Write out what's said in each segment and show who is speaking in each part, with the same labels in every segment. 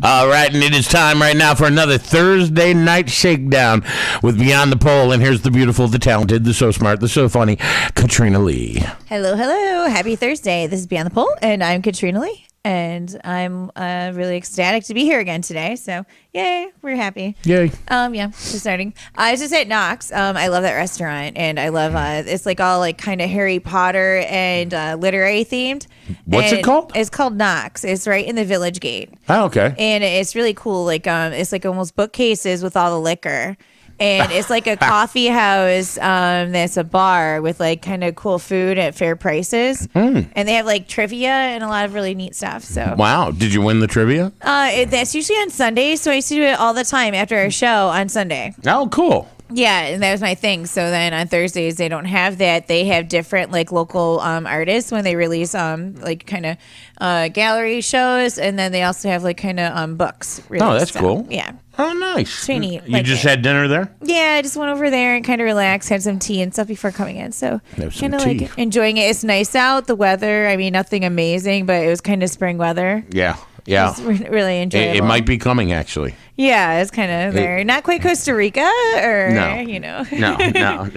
Speaker 1: All right, and it is time right now for another Thursday night shakedown with Beyond the Pole. And here's the beautiful, the talented, the so smart, the so funny, Katrina Lee.
Speaker 2: Hello, hello. Happy Thursday. This is Beyond the Pole, and I'm Katrina Lee. And I'm really ecstatic to be here again today. So, yay, we're happy.
Speaker 1: Yay.
Speaker 2: Yeah, just starting. I was just at Knox. I love that restaurant, and I love it's like all like kind of Harry Potter and literary themed.
Speaker 1: What's it called?
Speaker 2: It's called Knox. It's right in the Village Gate.
Speaker 1: Oh, okay.
Speaker 2: And it's really cool. Like it's like almost bookcases with all the liquor. And it's like a coffee house that's a bar with like kind of cool food at fair prices. And they have like trivia and a lot of really neat stuff. So
Speaker 1: wow. Did you win the trivia?
Speaker 2: That's usually on Sundays. So I used to do it all the time after our show on Sunday.
Speaker 1: Oh, cool.
Speaker 2: Yeah, and that was my thing. So then on Thursdays they don't have that. They have different like local artists when they release like kind of gallery shows, and then they also have like kind of books. Released.
Speaker 1: Oh, that's cool.
Speaker 2: Yeah.
Speaker 1: Oh, nice.
Speaker 2: It's pretty neat.
Speaker 1: You just had dinner there?
Speaker 2: Yeah, I just went over there and kind of relaxed, had some tea and stuff before coming in. So kind of like enjoying it. It's nice out. The weather, I mean, nothing amazing, but it was kind of spring weather.
Speaker 1: Yeah. Yeah.
Speaker 2: It was really enjoyable.
Speaker 1: It might be coming, actually.
Speaker 2: Yeah, it's kind of there. Not quite Costa Rica or, you know.
Speaker 1: No.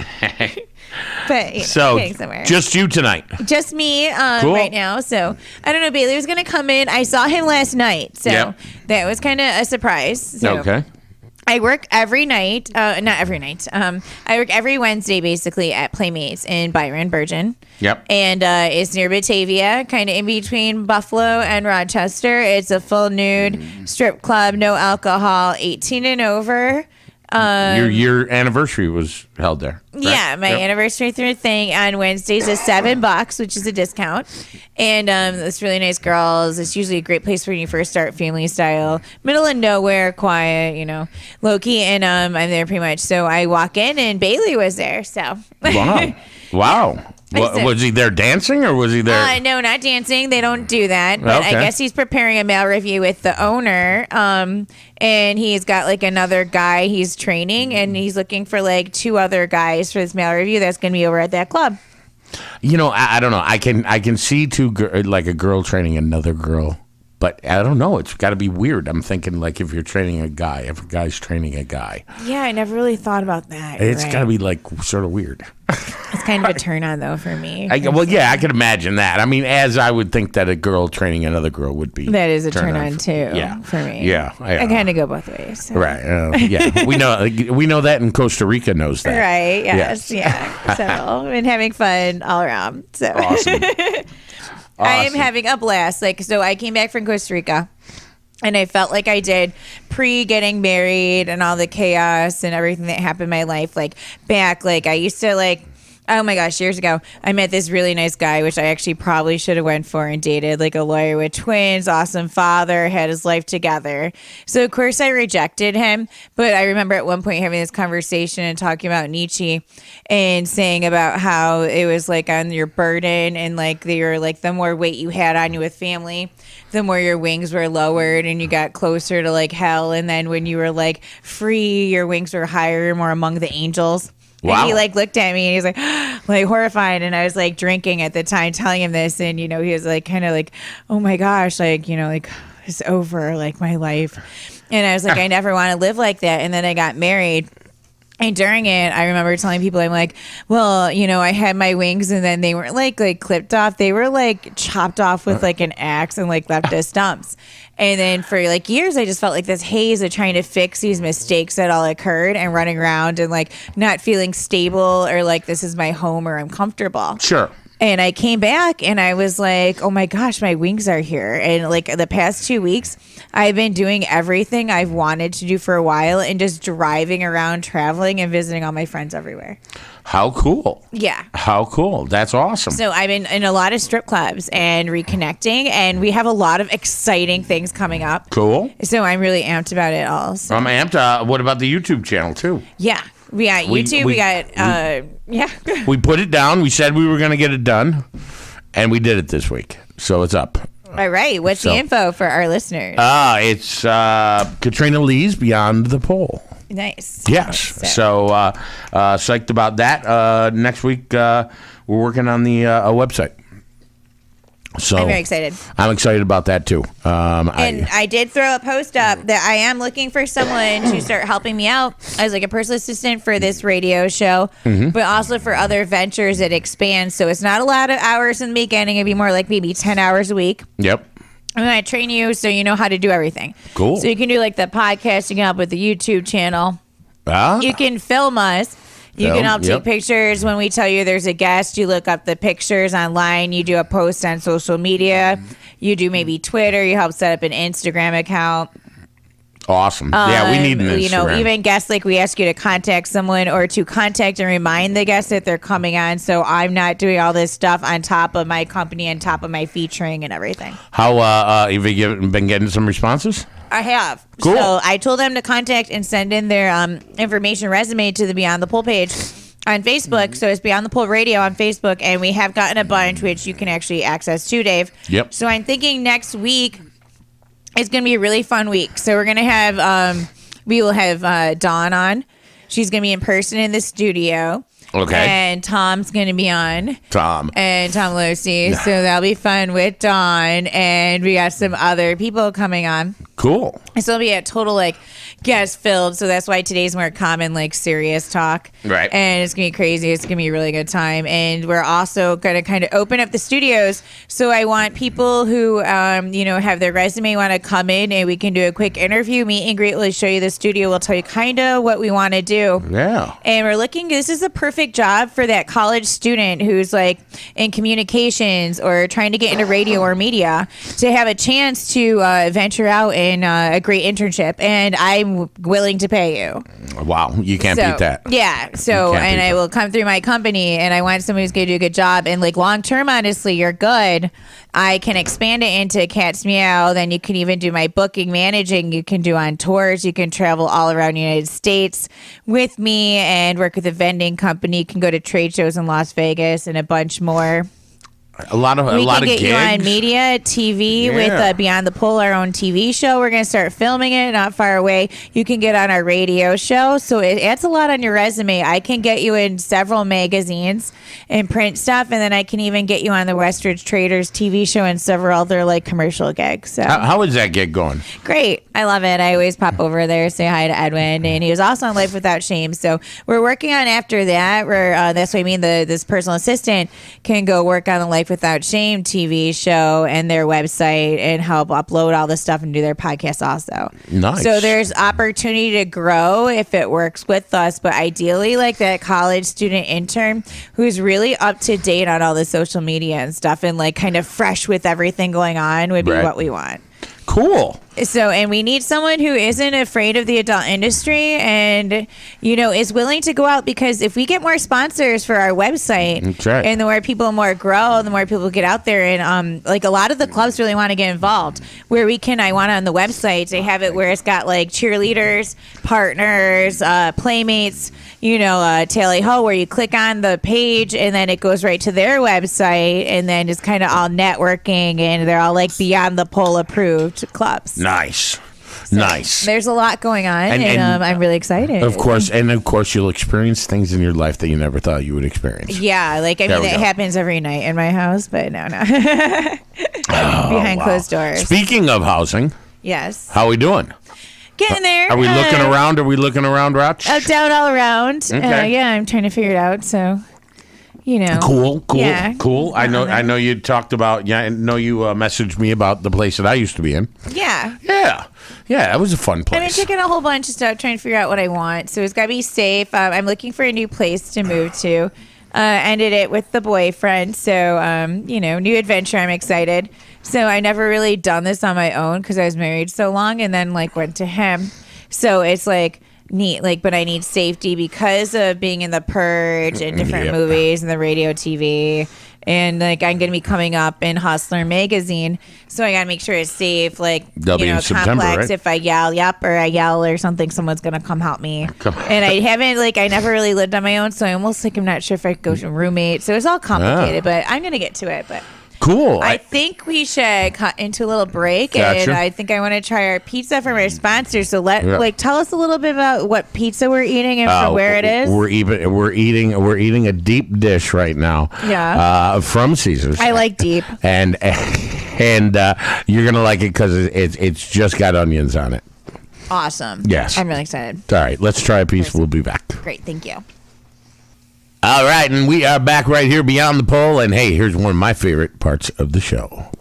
Speaker 2: But
Speaker 1: so
Speaker 2: getting somewhere.
Speaker 1: Just you tonight.
Speaker 2: Just me
Speaker 1: cool.
Speaker 2: right now. So I don't know. Bailey was going to come in. I saw him last night. So that was kind of a surprise. So
Speaker 1: okay.
Speaker 2: I work every night. Not every night. I work every Wednesday basically at Playmates in Byron, Bergen.
Speaker 1: Yep.
Speaker 2: And it's near Batavia, kind of in between Buffalo and Rochester. It's a full nude strip club, no alcohol, 18 and over.
Speaker 1: Your anniversary was held there. Right?
Speaker 2: Yeah, my anniversary thing on Wednesdays is $7, which is a discount. And it's really nice girls. It's usually a great place when you first start, family style, middle of nowhere, quiet, low key. And I'm there pretty much. So I walk in and Bailey was there. So
Speaker 1: wow. Was he there dancing or was he there?
Speaker 2: No, not dancing. They don't do that. But I guess he's preparing a mail review with the owner. And he's got like another guy he's training, and he's looking for like 2 other guys for this mail review that's going to be over at that club.
Speaker 1: I don't know. I can see like a girl training another girl. But I don't know. It's got to be weird. I'm thinking like if you're training a guy, if a guy's training a guy.
Speaker 2: Yeah, I never really thought about that.
Speaker 1: It's got to be like sort of weird.
Speaker 2: It's kind of a turn on though for me.
Speaker 1: I can imagine that. I mean, as I would think that a girl training another girl would be.
Speaker 2: That is a turn on too.
Speaker 1: Yeah.
Speaker 2: For me.
Speaker 1: Yeah.
Speaker 2: I kind of go both ways. So.
Speaker 1: Right. Yeah. We know that, and Costa Rica knows that.
Speaker 2: Right. Yes. Yeah. So I've been having fun all around. So.
Speaker 1: Awesome.
Speaker 2: I am having a blast. So I came back from Costa Rica, and I felt like I did pre-getting married and all the chaos and everything that happened in my life. Like back, like I used to oh my gosh, years ago, I met this really nice guy, which I actually probably should have went for and dated, like a lawyer with twins, awesome father, had his life together. So of course I rejected him, but I remember at one point having this conversation and talking about Nietzsche and saying about how it was like on your burden, and like they were like the more weight you had on you with family, the more your wings were lowered and you got closer to like hell. And then when you were like free, your wings were higher, more among the angels.
Speaker 1: Wow.
Speaker 2: And he looked at me and he's like horrified. And I was like drinking at the time, telling him this. And, he was like, kind of like, oh my gosh, it's over, like my life. And I was like, I never want to live like that. And then I got married. And during it, I remember telling people, I'm like, well, I had my wings and then they weren't like clipped off. They were like chopped off with like an axe and like left as stumps. And then for like years, I just felt like this haze of trying to fix these mistakes that all occurred and running around and like not feeling stable or like this is my home or I'm comfortable.
Speaker 1: Sure.
Speaker 2: And I came back and I was like, oh my gosh, my wings are here. And like the past 2 weeks, I've been doing everything I've wanted to do for a while and just driving around, traveling and visiting all my friends everywhere.
Speaker 1: How cool.
Speaker 2: Yeah.
Speaker 1: How cool. That's awesome.
Speaker 2: So I've been in a lot of strip clubs and reconnecting, and we have a lot of exciting things coming up.
Speaker 1: Cool.
Speaker 2: So I'm really amped about it all. So.
Speaker 1: I'm amped. What about the YouTube channel too?
Speaker 2: Yeah. We got YouTube. We got,
Speaker 1: We put it down. We said we were going to get it done, and we did it this week. So it's up.
Speaker 2: All right. What's the info for our listeners?
Speaker 1: It's Katrina Lee's Beyond the Pole.
Speaker 2: Nice.
Speaker 1: Yes. So psyched about that. Next week, we're working on the a website. So
Speaker 2: I'm very excited.
Speaker 1: I'm excited about that too.
Speaker 2: And I did throw a post up that I am looking for someone to start helping me out as like a personal assistant for this radio show, but also for other ventures that expand. So it's not a lot of hours in the weekend. It'd be more like maybe 10 hours a week.
Speaker 1: Yep.
Speaker 2: And then I train you so you know how to do everything.
Speaker 1: Cool.
Speaker 2: So you can do like the podcast. You can help with the YouTube channel. You can film us. You can help take pictures when we tell you there's a guest. You look up the pictures online. You do a post on social media. You do maybe Twitter. You help set up an Instagram account.
Speaker 1: Awesome. Yeah, we need an Instagram.
Speaker 2: You know, even guests, like we ask you to contact someone or to contact and remind the guests that they're coming on. So I'm not doing all this stuff on top of my company, on top of my featuring and everything.
Speaker 1: How have you been getting some responses?
Speaker 2: I have.
Speaker 1: Cool.
Speaker 2: So I told them to contact and send in their information resume to the Beyond the Pole page on Facebook. So it's Beyond the Pole Radio on Facebook. And we have gotten a bunch, which you can actually access too, Dave.
Speaker 1: Yep.
Speaker 2: So I'm thinking next week is going to be a really fun week. So we're going to have, we will have Dawn on. She's going to be in person in the studio.
Speaker 1: Okay.
Speaker 2: And Tom's going to be on.
Speaker 1: Tom
Speaker 2: Lucy. So that'll be fun with Dawn. And we got some other people coming on.
Speaker 1: Cool.
Speaker 2: So it'll be a total like guest filled. So that's why today's more common, like serious talk.
Speaker 1: Right.
Speaker 2: And it's going to be crazy. It's going to be a really good time. And we're also going to kind of open up the studios. So I want people who, have their resume, want to come in and we can do a quick interview, meet and greet. We'll show you the studio. We'll tell you kind of what we want to do.
Speaker 1: Yeah.
Speaker 2: And we're looking, this is a perfect job for that college student who's like in communications or trying to get into radio or media to have a chance to venture out in a great internship. And I'm willing to pay you.
Speaker 1: Wow. You can't beat that.
Speaker 2: Yeah. So, and I will come through my company and I want someone who's going to do a good job. And like long term, honestly, you're good. I can expand it into Cat's Meow. Then you can even do my booking, managing. You can do on tours. You can travel all around the United States with me and work with a vending company. You can go to trade shows in Las Vegas and a bunch more.
Speaker 1: A lot of gigs.
Speaker 2: We can get you on media, TV with Beyond the Pole, our own TV show. We're going to start filming it not far away. You can get on our radio show. So it adds a lot on your resume. I can get you in several magazines and print stuff. And then I can even get you on the Westridge Traders TV show and several other like commercial gigs. So
Speaker 1: how is that gig going?
Speaker 2: Great. I love it. I always pop over there, say hi to Edwin. And he was also on Life Without Shame. So we're working on after that. That's what I mean. This personal assistant can go work on the Life Without Shame TV show and their website and help upload all this stuff and do their podcast also.
Speaker 1: Nice.
Speaker 2: So there's opportunity to grow if it works with us, but ideally like that college student intern who's really up to date on all the social media and stuff and like kind of fresh with everything going on would be what we want.
Speaker 1: Cool.
Speaker 2: So, and we need someone who isn't afraid of the adult industry and, is willing to go out because if we get more sponsors for our website and the more people more grow, the more people get out there. And like a lot of the clubs really want to get involved where I want on the website to have it where it's got like cheerleaders, partners, playmates, tally ho, where you click on the page and then it goes right to their website and then it's kind of all networking and they're all like Beyond the Pole approved clubs.
Speaker 1: Nice.
Speaker 2: There's a lot going on, and I'm really excited.
Speaker 1: Of course, you'll experience things in your life that you never thought you would experience.
Speaker 2: Yeah, that happens every night in my house, but no. Behind closed doors.
Speaker 1: Speaking of housing.
Speaker 2: Yes.
Speaker 1: How are we doing?
Speaker 2: Getting there.
Speaker 1: Are we looking around? Are we looking around, Rach?
Speaker 2: Up, down, all around.
Speaker 1: Okay.
Speaker 2: I'm trying to figure it out, so...
Speaker 1: Cool.
Speaker 2: Yeah.
Speaker 1: Cool. I know you talked about, I know you messaged me about the place that I used to be in.
Speaker 2: Yeah.
Speaker 1: That was a fun place.
Speaker 2: I've been checking a whole bunch of stuff, trying to figure out what I want. So it's got to be safe. I'm looking for a new place to move to. Ended it with the boyfriend. So, new adventure. I'm excited. So I never really done this on my own because I was married so long and then went to him. So it's neat, but I need safety because of being in The Purge and different movies and the radio, TV, and I'm going to be coming up in Hustler magazine, so I got to make sure it's safe.
Speaker 1: They'll be in September,
Speaker 2: complex.
Speaker 1: Right?
Speaker 2: If I yell or something, someone's going to come help me. And I haven't I never really lived on my own, so I almost I'm not sure if I could go to a roommate. So it's all complicated, but I'm going to get to it. But
Speaker 1: cool.
Speaker 2: I think we should cut into a little break, and I think I want to try our pizza from our sponsor. So tell us a little bit about what pizza we're eating and from where it is.
Speaker 1: We're eating a deep dish right now.
Speaker 2: Yeah.
Speaker 1: From Caesars.
Speaker 2: I like deep.
Speaker 1: And you're gonna like it because it's just got onions on it.
Speaker 2: Awesome.
Speaker 1: Yes.
Speaker 2: I'm really excited.
Speaker 1: All right, let's try a piece. We'll be back.
Speaker 2: Great, thank you.
Speaker 1: All right, and we are back right here beyond the pole. And hey, here's one of my favorite parts of the show.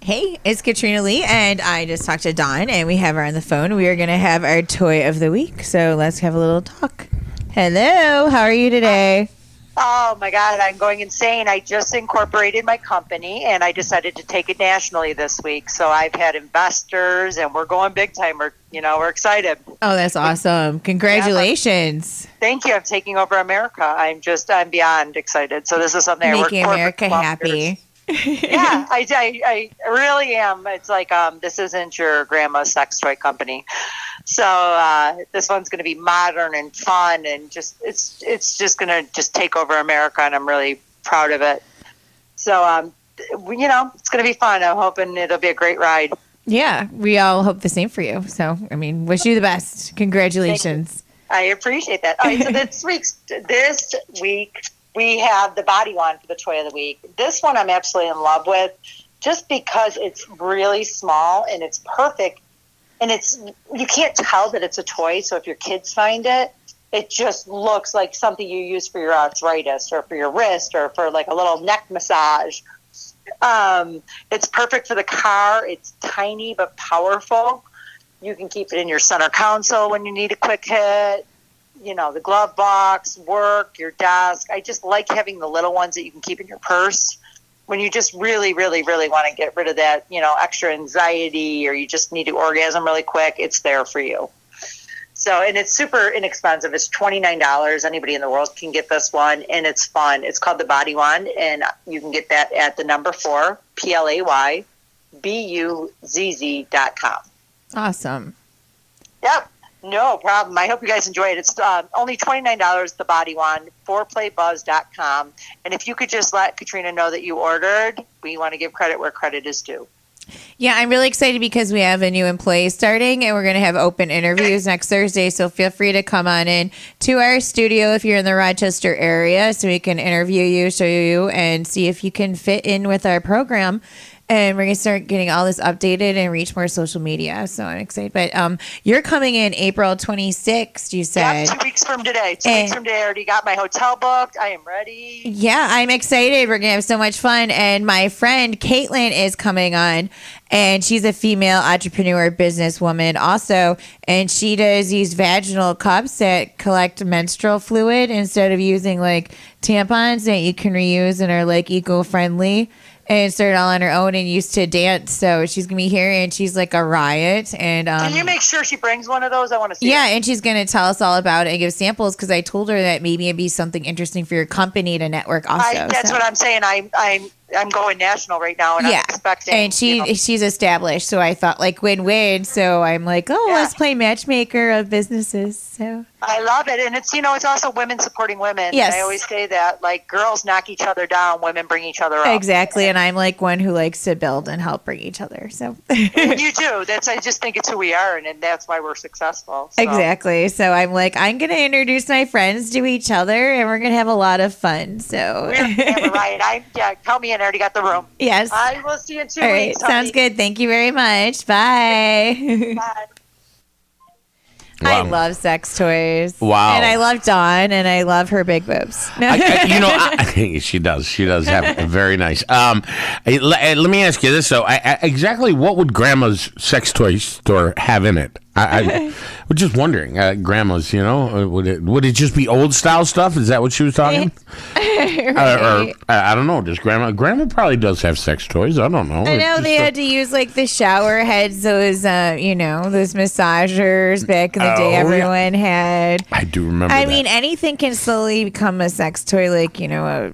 Speaker 2: Hey, it's Katrina Lee, and I just talked to Dawn, and we have her on the phone. We are going to have our toy of the week, so let's have a little talk. Hello, how are you today?
Speaker 3: Oh, my God, I'm going insane. I just incorporated my company, and I decided to take it nationally this week. So I've had investors, and we're going big time. We're excited.
Speaker 2: Oh, that's awesome. Congratulations.
Speaker 3: Yeah, thank you. I'm taking over America. I'm beyond excited. So this is something
Speaker 2: Making America happy.
Speaker 3: Yeah, I really am. It's like this isn't your grandma's sex toy company. So this one's going to be modern and fun, and it's just going to just take over America, and I'm really proud of it. So it's going to be fun. I'm hoping it'll be a great ride.
Speaker 2: Yeah, we all hope the same for you. So wish you the best. Congratulations.
Speaker 3: I appreciate that. All right, so this week we have the body wand for the toy of the week. This one I'm absolutely in love with, just because it's really small and it's perfect. And you can't tell that it's a toy. So if your kids find it, it just looks like something you use for your arthritis or for your wrist or for like a little neck massage. It's perfect for the car. It's tiny but powerful. You can keep it in your center console when you need a quick hit. The glove box, work, your desk. I just like having the little ones that you can keep in your purse. When you just really, really, really want to get rid of that, extra anxiety, or you just need to orgasm really quick, it's there for you. So, and it's super inexpensive. It's $29. Anybody in the world can get this one, and it's fun. It's called the Body Wand, and you can get that at the number 4, PLAYBUZZ.com.
Speaker 2: Awesome.
Speaker 3: Yep. No problem. I hope you guys enjoy it. It's only $29, the Body Wand, 4playbuzz.com. And if you could just let Katrina know that you ordered, we want to give credit where credit is due.
Speaker 2: Yeah, I'm really excited because we have a new employee starting, and we're going to have open interviews next Thursday. So feel free to come on in to our studio if you're in the Rochester area, so we can interview you, show you, and see if you can fit in with our program. And we're going to start getting all this updated and reach more social media. So I'm excited. But you're coming in April 26th, you said.
Speaker 3: Yeah, 2 weeks from today. 2 weeks from today. I already got my hotel booked. I am ready.
Speaker 2: Yeah, I'm excited. We're going to have so much fun. And my friend Caitlin is coming on. And she's a female entrepreneur, businesswoman also. And she does these vaginal cups that collect menstrual fluid instead of using like tampons that you can reuse and are like eco-friendly. And started all on her own and used to dance. So she's going to be here, and she's like a riot. And
Speaker 3: can you make sure she brings one of those? I want to see
Speaker 2: it.
Speaker 3: And
Speaker 2: she's going to tell us all about it and give samples, because I told her that maybe it'd be something interesting for your company to network also.
Speaker 3: That's what I'm saying. I'm going national right now, and I'm expecting.
Speaker 2: And she's established, so I thought like win-win. So I'm like, let's play matchmaker of businesses. So
Speaker 3: I love it, and it's also women supporting women.
Speaker 2: Yes,
Speaker 3: I always say that, like, girls knock each other down, women bring each other up.
Speaker 2: Exactly, and I'm like one who likes to build and help bring each other. So
Speaker 3: you do. I just think it's who we are, and that's why we're successful. So.
Speaker 2: Exactly. So I'm like, I'm going to introduce my friends to each other, and we're going to have a lot of fun. So
Speaker 3: right. Tell me in. I already got the room.
Speaker 2: Yes.
Speaker 3: I will see you in 2
Speaker 2: All
Speaker 3: weeks.
Speaker 2: Right. Sounds good. Thank you very much. Bye.
Speaker 3: Bye.
Speaker 2: Wow. I love sex toys.
Speaker 1: Wow.
Speaker 2: And I love Dawn, and I love her big boobs.
Speaker 1: She does. She does have very nice. Let me ask you this, though. Exactly what would Grandma's sex toy store have in it? I was just wondering, Grandma's, would it just be old style stuff? Is that what she was talking?
Speaker 2: Right.
Speaker 1: Or I don't know. Does Grandma probably does have sex toys? I don't know.
Speaker 2: I know they had to use like the shower heads, those those massagers back in the day. Everyone had.
Speaker 1: I do remember.
Speaker 2: I mean, anything can slowly become a sex toy, like a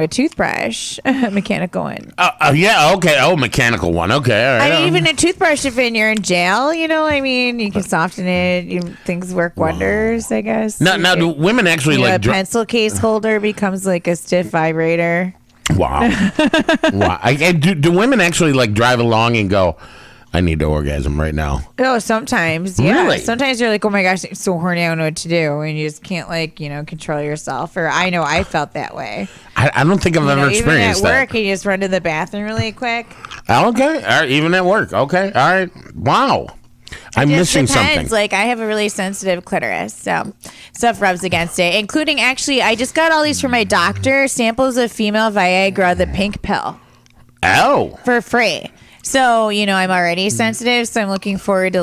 Speaker 2: toothbrush, a mechanical one.
Speaker 1: Yeah. Okay. Oh, mechanical one. Okay. All right.
Speaker 2: I mean, even a toothbrush if you're in jail, you can soften it. Things work wonders, I guess.
Speaker 1: Now do women actually
Speaker 2: a pencil case holder becomes like a stiff vibrator.
Speaker 1: Wow. Wow. Do women actually like drive along and go, I need to orgasm right now?
Speaker 2: Oh, sometimes. Yeah.
Speaker 1: Really?
Speaker 2: Sometimes you're like, oh my gosh, I'm so horny. I don't know what to do. And you just can't control yourself. Or I know I felt that way.
Speaker 1: I don't think I've ever experienced
Speaker 2: that. Even at work,
Speaker 1: that.
Speaker 2: you just run to the bathroom really quick.
Speaker 1: Okay. All right. Even at work. Okay. All right. Wow. I'm missing something.
Speaker 2: Like, I have a really sensitive clitoris, so stuff rubs against it, including, actually, I just got all these from my doctor, samples of female Viagra, the pink pill.
Speaker 1: Oh.
Speaker 2: For free. So, I'm already sensitive, so I'm looking forward to,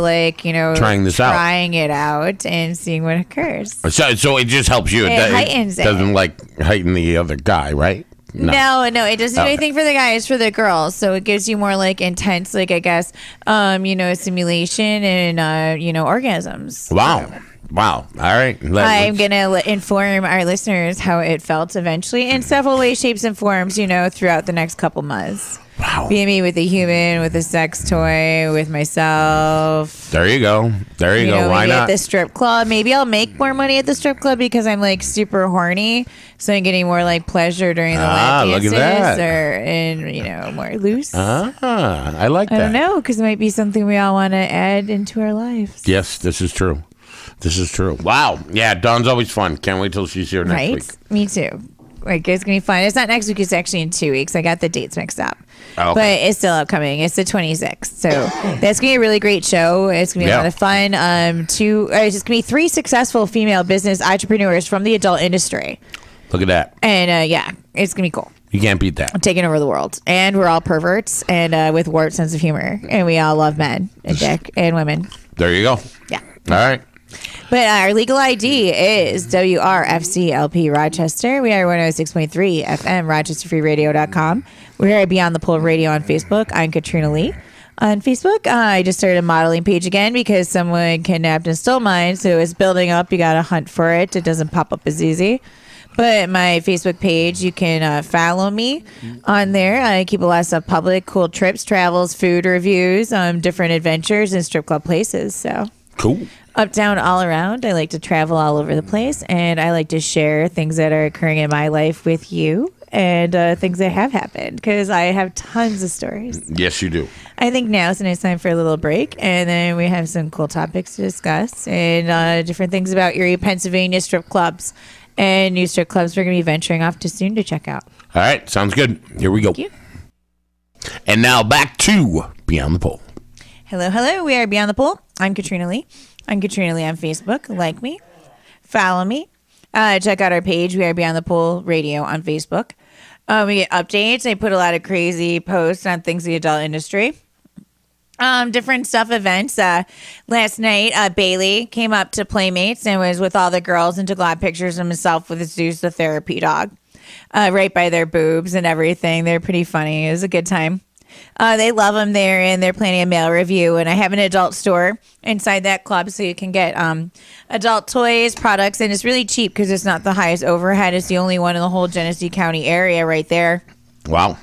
Speaker 1: trying
Speaker 2: it out and seeing what occurs.
Speaker 1: So it just helps you.
Speaker 2: It heightens it.
Speaker 1: Doesn't, heighten the other guy, right?
Speaker 2: No, it doesn't do anything for the guy. It's for the girls. So it gives you more, intense, I guess, stimulation and, orgasms.
Speaker 1: Wow.
Speaker 2: So.
Speaker 1: Wow. All right.
Speaker 2: I'm going to inform our listeners how it felt eventually in several ways, shapes, and forms, throughout the next couple months.
Speaker 1: Wow.
Speaker 2: Being me with a human, with a sex toy, with myself.
Speaker 1: There you go. Why not?
Speaker 2: At the strip club. Maybe I'll make more money at the strip club because I'm super horny. So I'm getting more pleasure during the lap dances.
Speaker 1: Look at that.
Speaker 2: And more loose.
Speaker 1: I like that.
Speaker 2: I don't know, because it might be something we all want to add into our lives.
Speaker 1: Yes, this is true. Wow. Yeah, Dawn's always fun. Can't wait till she's here next week.
Speaker 2: Me too. It's going to be fun. It's not next week. It's actually in 2 weeks. I got the dates mixed up. Okay. But it's still upcoming. It's the 26th. So that's going to be a really great show. It's going to be a lot of fun. It's just going to be 3 successful female business entrepreneurs from the adult industry.
Speaker 1: Look at that.
Speaker 2: And it's going to be cool.
Speaker 1: You can't beat that.
Speaker 2: I'm taking over the world. And we're all perverts and with warped sense of humor. And we all love men and dick and women.
Speaker 1: There you go.
Speaker 2: Yeah.
Speaker 1: All right.
Speaker 2: But our legal ID is WRFCLP Rochester. We are 106.3 FM, RochesterFreeRadio.com. We are Beyond the Pole Radio on Facebook. I'm Katrina Lee. On Facebook, I just started a modeling page again because someone kidnapped and stole mine. So it's building up. You got to hunt for it. It doesn't pop up as easy. But my Facebook page, you can follow me on there. I keep a lot of stuff public, cool trips, travels, food reviews, different adventures, and strip club places. So
Speaker 1: cool.
Speaker 2: Up, down, all around. I like to travel all over the place, and I like to share things that are occurring in my life with you and things that have happened because I have tons of stories.
Speaker 1: Yes, you do.
Speaker 2: I think now is a nice time for a little break, and then we have some cool topics to discuss and different things about Erie, Pennsylvania strip clubs and new strip clubs we're going to be venturing off to soon to check out.
Speaker 1: All right. Sounds good. Here we go.
Speaker 2: Thank you.
Speaker 1: And now back to Beyond the Pole.
Speaker 2: Hello. We are Beyond the Pole. I'm Katrina Lee. I'm Katrina Lee on Facebook. Like me. Follow me. Check out our page. We are Beyond the Pole Radio on Facebook. We get updates. I put a lot of crazy posts on things in the adult industry. Different stuff, events. Last night, Bailey came up to Playmates and was with all the girls and took a lot of pictures of himself with Zeus, the therapy dog, right by their boobs and everything. They're pretty funny. It was a good time. They love them there, and they're planning a mail review. And I have an adult store inside that club, so you can get adult toys, products, and it's really cheap because it's not the highest overhead. It's the only one in the whole Genesee County area right there.
Speaker 1: Wow.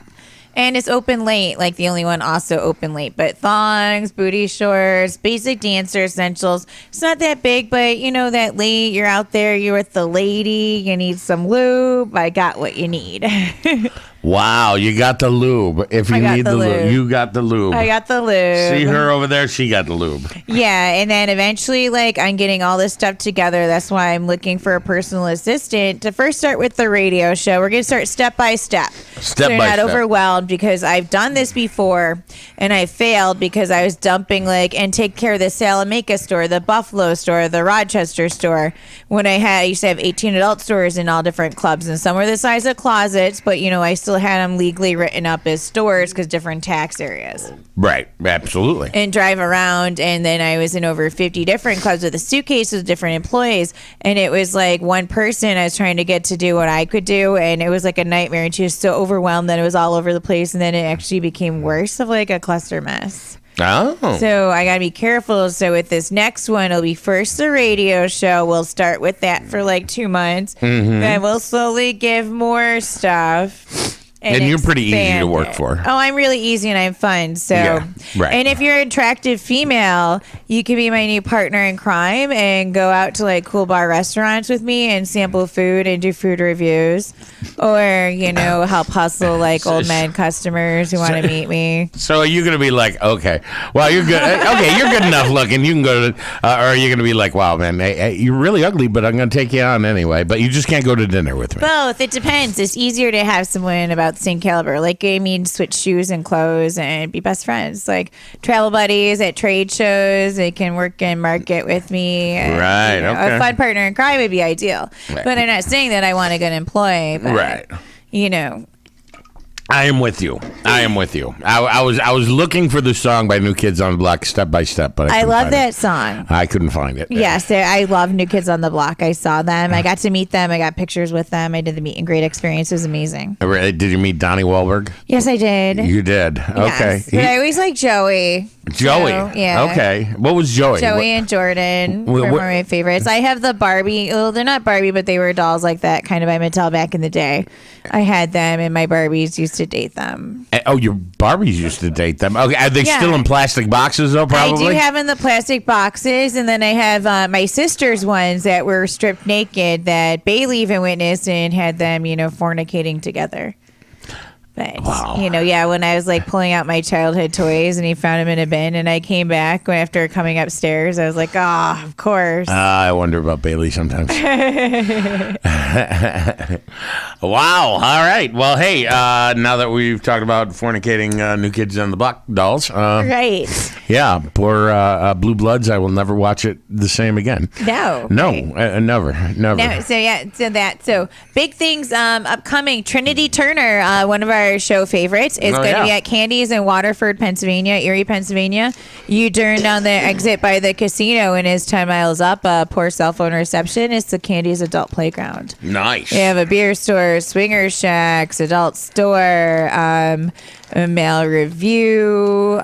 Speaker 2: And it's open late, like the only one also open late. But thongs, booty shorts, basic dancer essentials. It's not that big, but that late, you're out there, you're with the lady, you need some lube. I got what you need.
Speaker 1: Wow, you got the lube. If you need the lube, you got the lube.
Speaker 2: I got the lube.
Speaker 1: See her over there? She got the lube.
Speaker 2: Yeah, and then eventually, I'm getting all this stuff together. That's why I'm looking for a personal assistant to first start with the radio show. We're going to start step by step. So you're not overwhelmed because I've done this before and I failed because I was dumping and take care of the Salamanca store, the Buffalo store, the Rochester store. When I used to have 18 adult stores in all different clubs, and some were the size of closets, but I still had them legally written up as stores because different tax areas.
Speaker 1: Right, absolutely.
Speaker 2: And drive around, and then I was in over 50 different clubs with a suitcase with different employees, and it was one person I was trying to get to do what I could do, and it was a nightmare, and she was so overwhelmed that it was all over the place, and then it actually became worse of a cluster mess.
Speaker 1: Oh.
Speaker 2: So I got to be careful. So with this next one, it'll be first the radio show. We'll start with that for 2 months. Mm-hmm. Then we'll slowly give more stuff.
Speaker 1: And you're pretty easy to work for.
Speaker 2: Oh, I'm really easy and I'm fun. So,
Speaker 1: right.
Speaker 2: And if you're an attractive female, you can be my new partner in crime and go out to like cool bar restaurants with me and sample food and do food reviews, or help hustle like old men customers who want to meet me.
Speaker 1: So are you going to be like, okay, well, you're good. Okay, you're good enough looking. You can go to, or are you going to be like, wow, man, hey, you're really ugly, but I'm going to take you on anyway. But you just can't go to dinner with me.
Speaker 2: Both. It depends. It's easier to have someone about the same caliber. Like, I mean, switch shoes and clothes and be best friends. Like, travel buddies at trade shows. They can work and market with me. And,
Speaker 1: right. Okay.
Speaker 2: A fun partner in crime would be ideal. Right. But I'm not saying that I want a good employee. But,
Speaker 1: right.
Speaker 2: I
Speaker 1: am with you. I was looking for the song by New Kids on the Block, Step by Step, but I
Speaker 2: love that song.
Speaker 1: I couldn't find it.
Speaker 2: Yes, I love New Kids on the Block. I saw them. I got to meet them. I got pictures with them. I did the meet and greet experience. It was amazing.
Speaker 1: Did you meet Donnie Wahlberg?
Speaker 2: Yes, I did.
Speaker 1: You did. Okay.
Speaker 2: Yes, but I always like Joey.
Speaker 1: Joey.
Speaker 2: So, yeah.
Speaker 1: Okay. What was Joey?
Speaker 2: Joey and Jordan were one of my favorites. I have the Barbie. Well, they're not Barbie, but they were dolls like that, kind of by Mattel back in the day. I had them, and my Barbies used to date them.
Speaker 1: Oh, your Barbies used to date them. Okay. Are they still in plastic boxes, though, probably?
Speaker 2: I do have in the plastic boxes, and then I have my sister's ones that were stripped naked that Bailey even witnessed and had them, fornicating together. But,
Speaker 1: wow.
Speaker 2: When I was like pulling out my childhood toys and he found them in a bin and I came back after coming upstairs, I was like, oh, of course.
Speaker 1: I wonder about Bailey sometimes. Wow. All right. Well, hey, now that we've talked about fornicating New Kids on the Block dolls.
Speaker 2: Right.
Speaker 1: Yeah. Poor Blue Bloods. I will never watch it the same again.
Speaker 2: No.
Speaker 1: Right. Never.
Speaker 2: No, so big things upcoming. Trinity Turner, one of our show favorites, is going to be at Candy's in Waterford, Pennsylvania, Erie, Pennsylvania. You turn down the exit by the casino and it's 10 miles up. Poor cell phone reception. It's the Candy's adult playground.
Speaker 1: Nice.
Speaker 2: They have a beer store, swinger shacks, adult store, a mail review,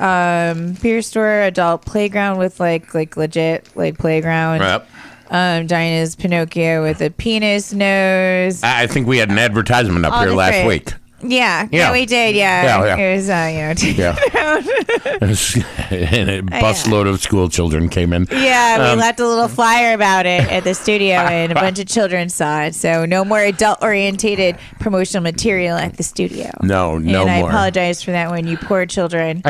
Speaker 2: beer store, adult playground with like legit like playground.
Speaker 1: Yep.
Speaker 2: Dinah's Pinocchio with a penis nose.
Speaker 1: I think we had an advertisement up here last week.
Speaker 2: Yeah, we did. Yeah. It was,
Speaker 1: and a busload of school children came in.
Speaker 2: Yeah, we left a little flyer about it at the studio, and a bunch of children saw it. So no more adult-orientated promotional material at the studio.
Speaker 1: No more.
Speaker 2: And I apologize for that one, you poor children.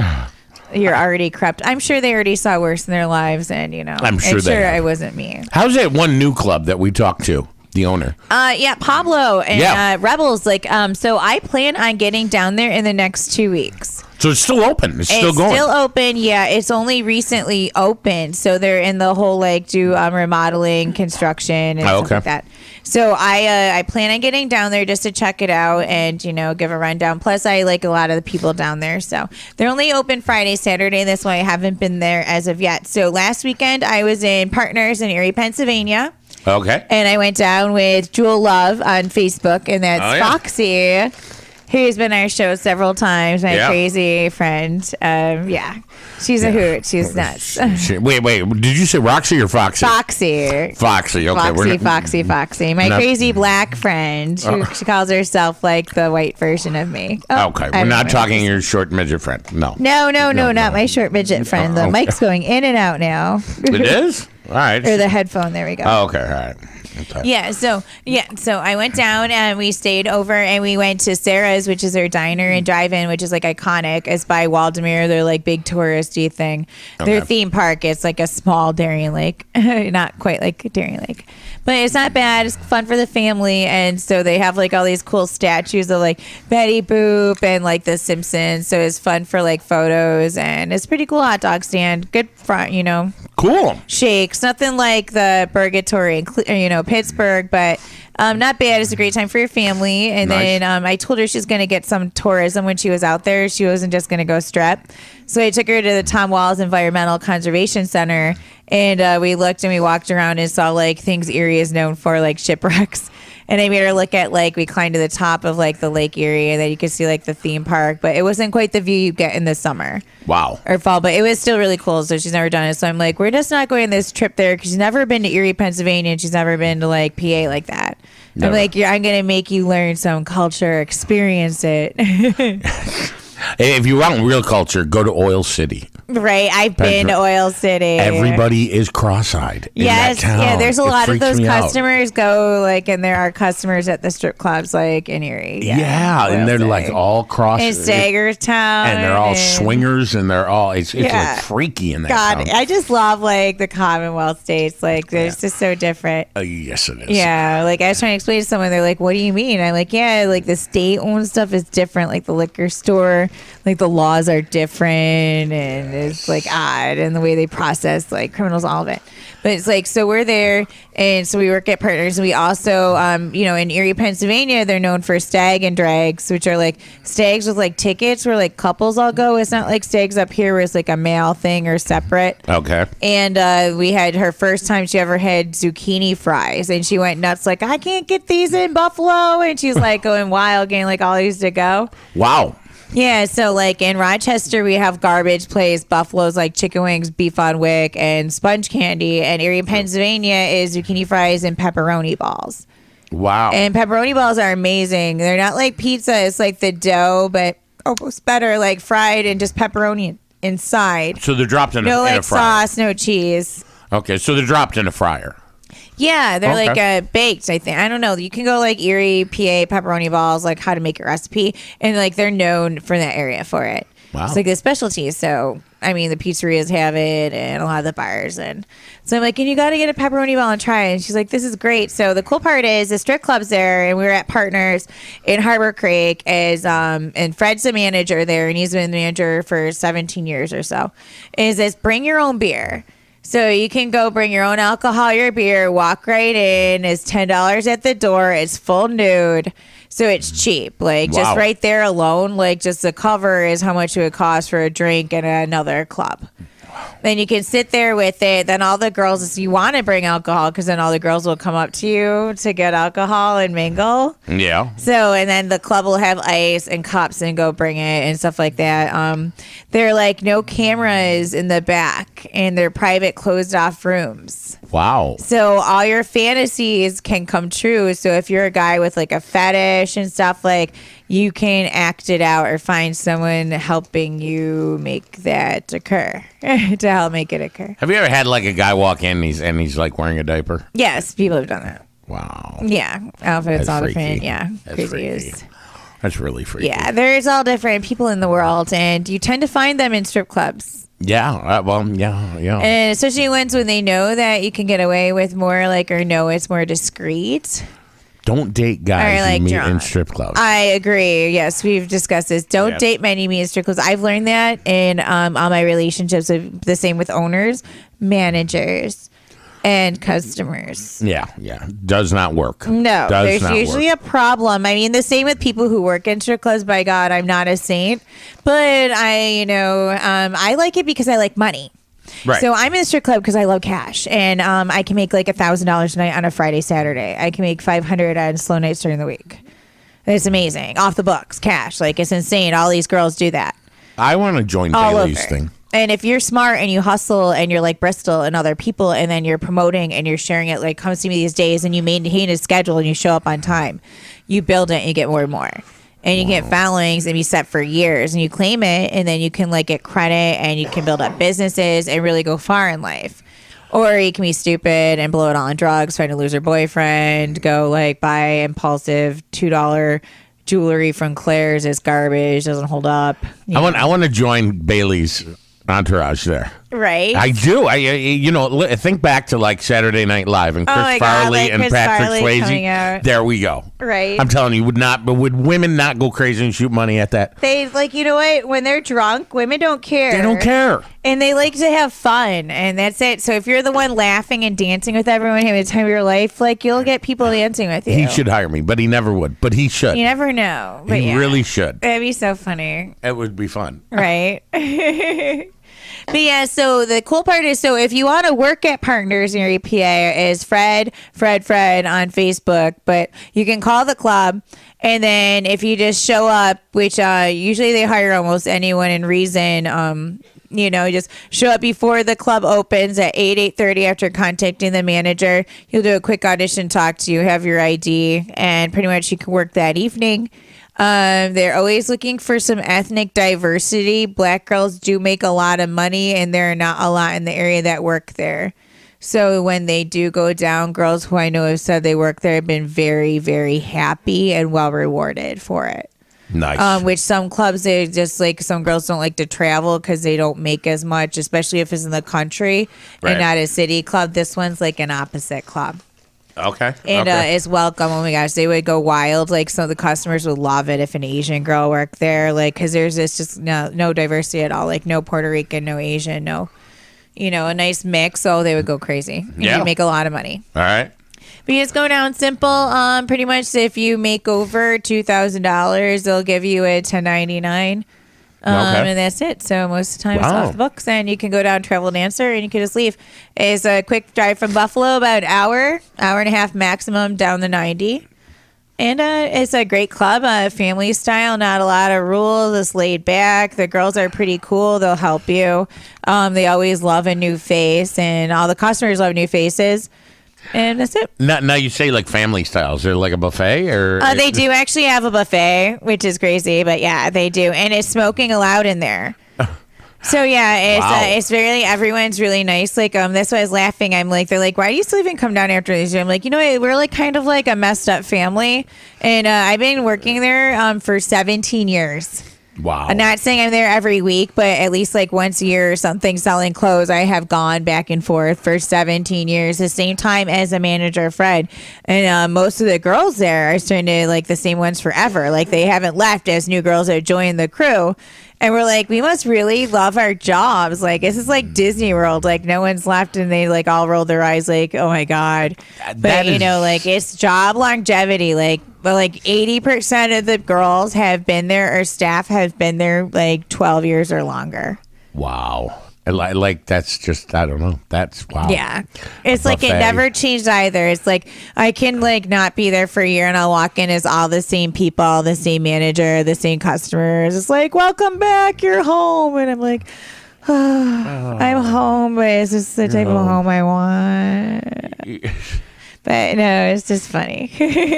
Speaker 2: You're already corrupt. I'm sure they already saw worse in their lives, and
Speaker 1: I'm sure
Speaker 2: I wasn't me.
Speaker 1: How's that one new club that we talked to? The owner.
Speaker 2: Pablo and Rebels. So I plan on getting down there in the next 2 weeks.
Speaker 1: So it's still open. It's still going.
Speaker 2: It's still open. Yeah, it's only recently opened. So they're in the whole remodeling, construction, and stuff like that. So I plan on getting down there just to check it out and give a rundown. Plus, I like a lot of the people down there. So they're only open Friday, Saturday. That's why I haven't been there as of yet. So last weekend I was in Partners in Erie, Pennsylvania.
Speaker 1: Okay.
Speaker 2: And I went down with Jewel Love on Facebook, and that's Foxy, who's been on our show several times, my crazy friend. She's a hoot. She's nuts.
Speaker 1: Wait. Did you say Roxy or Foxy?
Speaker 2: Foxy. Okay. Foxy. My crazy black friend. She calls herself like the white version of me.
Speaker 1: Okay. We're not talking your short midget friend. No,
Speaker 2: not my short midget friend. The mic's going in and out now.
Speaker 1: It is? All right.
Speaker 2: Or the headphone. There we go.
Speaker 1: Oh, okay. All right. Okay.
Speaker 2: Yeah, so I went down and we stayed over and we went to Sarah's, which is their diner and drive-in, which is like iconic. It's by Waldemere. They're like big touristy thing. Their theme park, it's like a small Darien Lake, not quite like Darien Lake, but it's not bad. It's fun for the family, and so they have like all these cool statues of like Betty Boop and like the Simpsons. So it's fun for like photos, and it's pretty cool hot dog stand. Good front,
Speaker 1: Cool
Speaker 2: shakes. Nothing like the Burgatory in Pittsburgh, but not bad. It's a great time for your family. And then I told her she's going to get some tourism when she was out there. She wasn't just going to go strep. So I took her to the Tom Walls Environmental Conservation Center, and we looked and we walked around and saw like things Erie is known for, like shipwrecks. And I made her look at, like, we climbed to the top of, like, the Lake Erie, and then you could see, like, the theme park. But it wasn't quite the view you get in the summer.
Speaker 1: Wow.
Speaker 2: Or fall. But it was still really cool. So she's never done it. So I'm like, we're just not going on this trip there because she's never been to Erie, Pennsylvania. And she's never been to, like, PA like that. Never. I'm like, I'm going to make you learn some culture, experience it.
Speaker 1: If you want real culture, go to Oil City.
Speaker 2: Right, I've been to Oil City.
Speaker 1: Everybody is cross-eyed.
Speaker 2: Yes,
Speaker 1: in that town.
Speaker 2: Yeah. There's a lot of those customers
Speaker 1: out.
Speaker 2: go like, and there are customers at the strip clubs like in Erie.
Speaker 1: Yeah, and they're like all cross.
Speaker 2: In Sagertown,
Speaker 1: and they're all swingers, and they're all. It's like freaky in that town.
Speaker 2: I just love like the Commonwealth states. Like, it's just so different.
Speaker 1: Yes, it is.
Speaker 2: Yeah, like I was trying to explain to someone, they're like, "What do you mean?" I'm like, "Yeah, like the state-owned stuff is different. Like the liquor store, like the laws are different, and it's like odd, and the way they process like criminals, all of it." But it's like, so we're there, and so we work at Partners. And we also, in Erie, Pennsylvania, they're known for stag and drags, which are like stags with like tickets where like couples all go. It's not like stags up here where it's like a male thing or separate.
Speaker 1: Okay.
Speaker 2: And we had her first time she ever had zucchini fries, and she went nuts like, I can't get these in Buffalo, and she's like going wild, getting like all these to go.
Speaker 1: Wow.
Speaker 2: Yeah, so like in Rochester, we have Garbage Place, Buffalo's like chicken wings, beef on wick, and sponge candy. And Erie, Pennsylvania is zucchini fries and pepperoni balls.
Speaker 1: Wow.
Speaker 2: And pepperoni balls are amazing. They're not like pizza. It's like the dough, but almost better, like fried and just pepperoni inside.
Speaker 1: So they're dropped in a fryer.
Speaker 2: No like sauce, no cheese.
Speaker 1: Okay, so they're dropped in a fryer.
Speaker 2: Yeah, they're like baked, I think. I don't know. You can go like Erie, PA, pepperoni balls, like how to make a recipe. And like they're known for that area for it.
Speaker 1: Wow.
Speaker 2: It's like the specialty. So, I mean, the pizzerias have it and a lot of the bars. And so I'm like, and you got to get a pepperoni ball and try it. And she's like, this is great. So the cool part is the strip club's there, and we were at Partners in Harbor Creek and Fred's the manager there, and he's been the manager for 17 years or so. Is this bring your own beer. So you can go bring your own alcohol, your beer, walk right in. It's $10 at the door. It's full nude. So it's cheap. Like just right there alone, like just the cover is how much it would cost for a drink in another club. Then you can sit there with it. Then all the girls, if you want to bring alcohol, because then all the girls will come up to you to get alcohol and mingle.
Speaker 1: Yeah.
Speaker 2: So, and then the club will have ice and cups and go bring it and stuff like that. They're like no cameras in the back, and they're private closed off rooms.
Speaker 1: Wow.
Speaker 2: So all your fantasies can come true. So if you're a guy with like a fetish and stuff, like you can act it out or find someone helping you make that occur to help make it occur.
Speaker 1: Have you ever had like a guy walk in and he's like wearing a diaper?
Speaker 2: Yes, people have done that.
Speaker 1: Wow.
Speaker 2: Yeah, outfits all
Speaker 1: freaky.
Speaker 2: Different. Yeah,
Speaker 1: That's
Speaker 2: crazy
Speaker 1: freaky.
Speaker 2: is.
Speaker 1: That's really freaky.
Speaker 2: Yeah, there's all different people in the world, and you tend to find them in strip clubs.
Speaker 1: Yeah, yeah.
Speaker 2: And especially ones when they know that you can get away with more, like, or know it's more discreet.
Speaker 1: Don't date guys
Speaker 2: like
Speaker 1: you meet
Speaker 2: drunk.
Speaker 1: in strip clubs.
Speaker 2: I agree. Yes, we've discussed this. Don't date men you meet in strip clubs. I've learned that in all my relationships. The same with owners, managers, and customers.
Speaker 1: Yeah. Does not work.
Speaker 2: No, there's usually a problem. I mean, the same with people who work in strip clubs. By God, I'm not a saint, but I like it because I like money.
Speaker 1: Right.
Speaker 2: So I'm in a strip club because I love cash, and I can make like $1,000 a night on a Friday, Saturday. I can make $500 on slow nights during the week. It's amazing, off the books, cash. Like it's insane. All these girls do that.
Speaker 1: I want to join Bailey's thing.
Speaker 2: And if you're smart and you hustle and you're like Bristol and other people, and then you're promoting and you're sharing it, like come see me these days, and you maintain a schedule and you show up on time, you build it and you get more and more. And you get followings and be set for years, and you claim it, and then you can like get credit and you can build up businesses and really go far in life. Or you can be stupid and blow it all on drugs, find a loser boyfriend, go like buy impulsive $2 jewelry from Claire's. It's garbage, doesn't hold up.
Speaker 1: I want to join Bailey's entourage there.
Speaker 2: Right.
Speaker 1: I do. Think back to like Saturday Night Live and Chris Farley and Patrick Swayze. There we go.
Speaker 2: Right.
Speaker 1: I'm telling you, would women not go crazy and shoot money at that?
Speaker 2: They you know what? When they're drunk, women don't care.
Speaker 1: They don't care.
Speaker 2: And they like to have fun, and that's it. So if you're the one laughing and dancing with everyone, having the time of your life, like you'll get people dancing with you.
Speaker 1: He should hire me, but he never would. But he should.
Speaker 2: You never know. But
Speaker 1: he really should.
Speaker 2: That'd be so funny.
Speaker 1: It would be fun.
Speaker 2: Right. But yeah, so the cool part is, so if you want to work at Partners in your EPA, is Fred on Facebook, but you can call the club. And then if you just show up, which usually they hire almost anyone in reason, just show up before the club opens at 8:30 after contacting the manager. He'll do a quick audition, talk to you, have your ID, and pretty much you can work that evening. They're always looking for some ethnic diversity. Black girls do make a lot of money, and there are not a lot in the area that work there. So when they do go down, girls who I know have said they work there have been very, very happy and well rewarded for it.
Speaker 1: Nice.
Speaker 2: Which some clubs, they just like, some girls don't like to travel because they don't make as much, especially if it's in the country and not a city club. This one's like an opposite club.
Speaker 1: Okay.
Speaker 2: And it's welcome. Oh my gosh, they would go wild. Like, some of the customers would love it if an Asian girl worked there. Like, because there's this just no diversity at all. Like, no Puerto Rican, no Asian, no, a nice mix. So they would go crazy. And you make a lot of money.
Speaker 1: All right.
Speaker 2: But you just go down simple. Pretty much, if you make over $2,000, they'll give you a 1099. And that's it. So most of the time it's off the books, and you can go down Travel Dancer, and you can just leave. It's a quick drive from Buffalo, about an hour and a half maximum down the 90. And it's a great club, family style, not a lot of rules. It's laid back. The girls are pretty cool. They'll help you. They always love a new face, and all the customers love new faces. And that's it.
Speaker 1: Now you say like family style. Is there like a buffet or?
Speaker 2: They do actually have a buffet, which is crazy, but yeah, they do, and it's smoking allowed in there. So yeah, it's really, everyone's really nice. Like that's why I was laughing. I'm like, they're like, why do you still even come down after these? I'm like, we're like kind of like a messed up family, and I've been working there for 17 years.
Speaker 1: Wow.
Speaker 2: I'm not saying I'm there every week, but at least like once a year or something selling clothes. I have gone back and forth for 17 years, the same time as a manager, Fred. And most of the girls there are starting to like the same ones forever. Like, they haven't left as new girls are joining the crew. And we're like, we must really love our jobs. Like, this is like Disney World. Like, no one's left, and they like all roll their eyes like, oh my God. But like, it's job longevity. Like, but like 80% of the girls have been there, or staff have been there like 12 years or longer.
Speaker 1: Wow. Like, that's just, I don't know. That's wow.
Speaker 2: Yeah. It's like it never changed either. It's like I can like not be there for a year, and I'll walk in as all the same people, the same manager, the same customers. It's like, welcome back, you're home. And I'm like, I'm home, but is this the type of home I want? But no, it's just funny.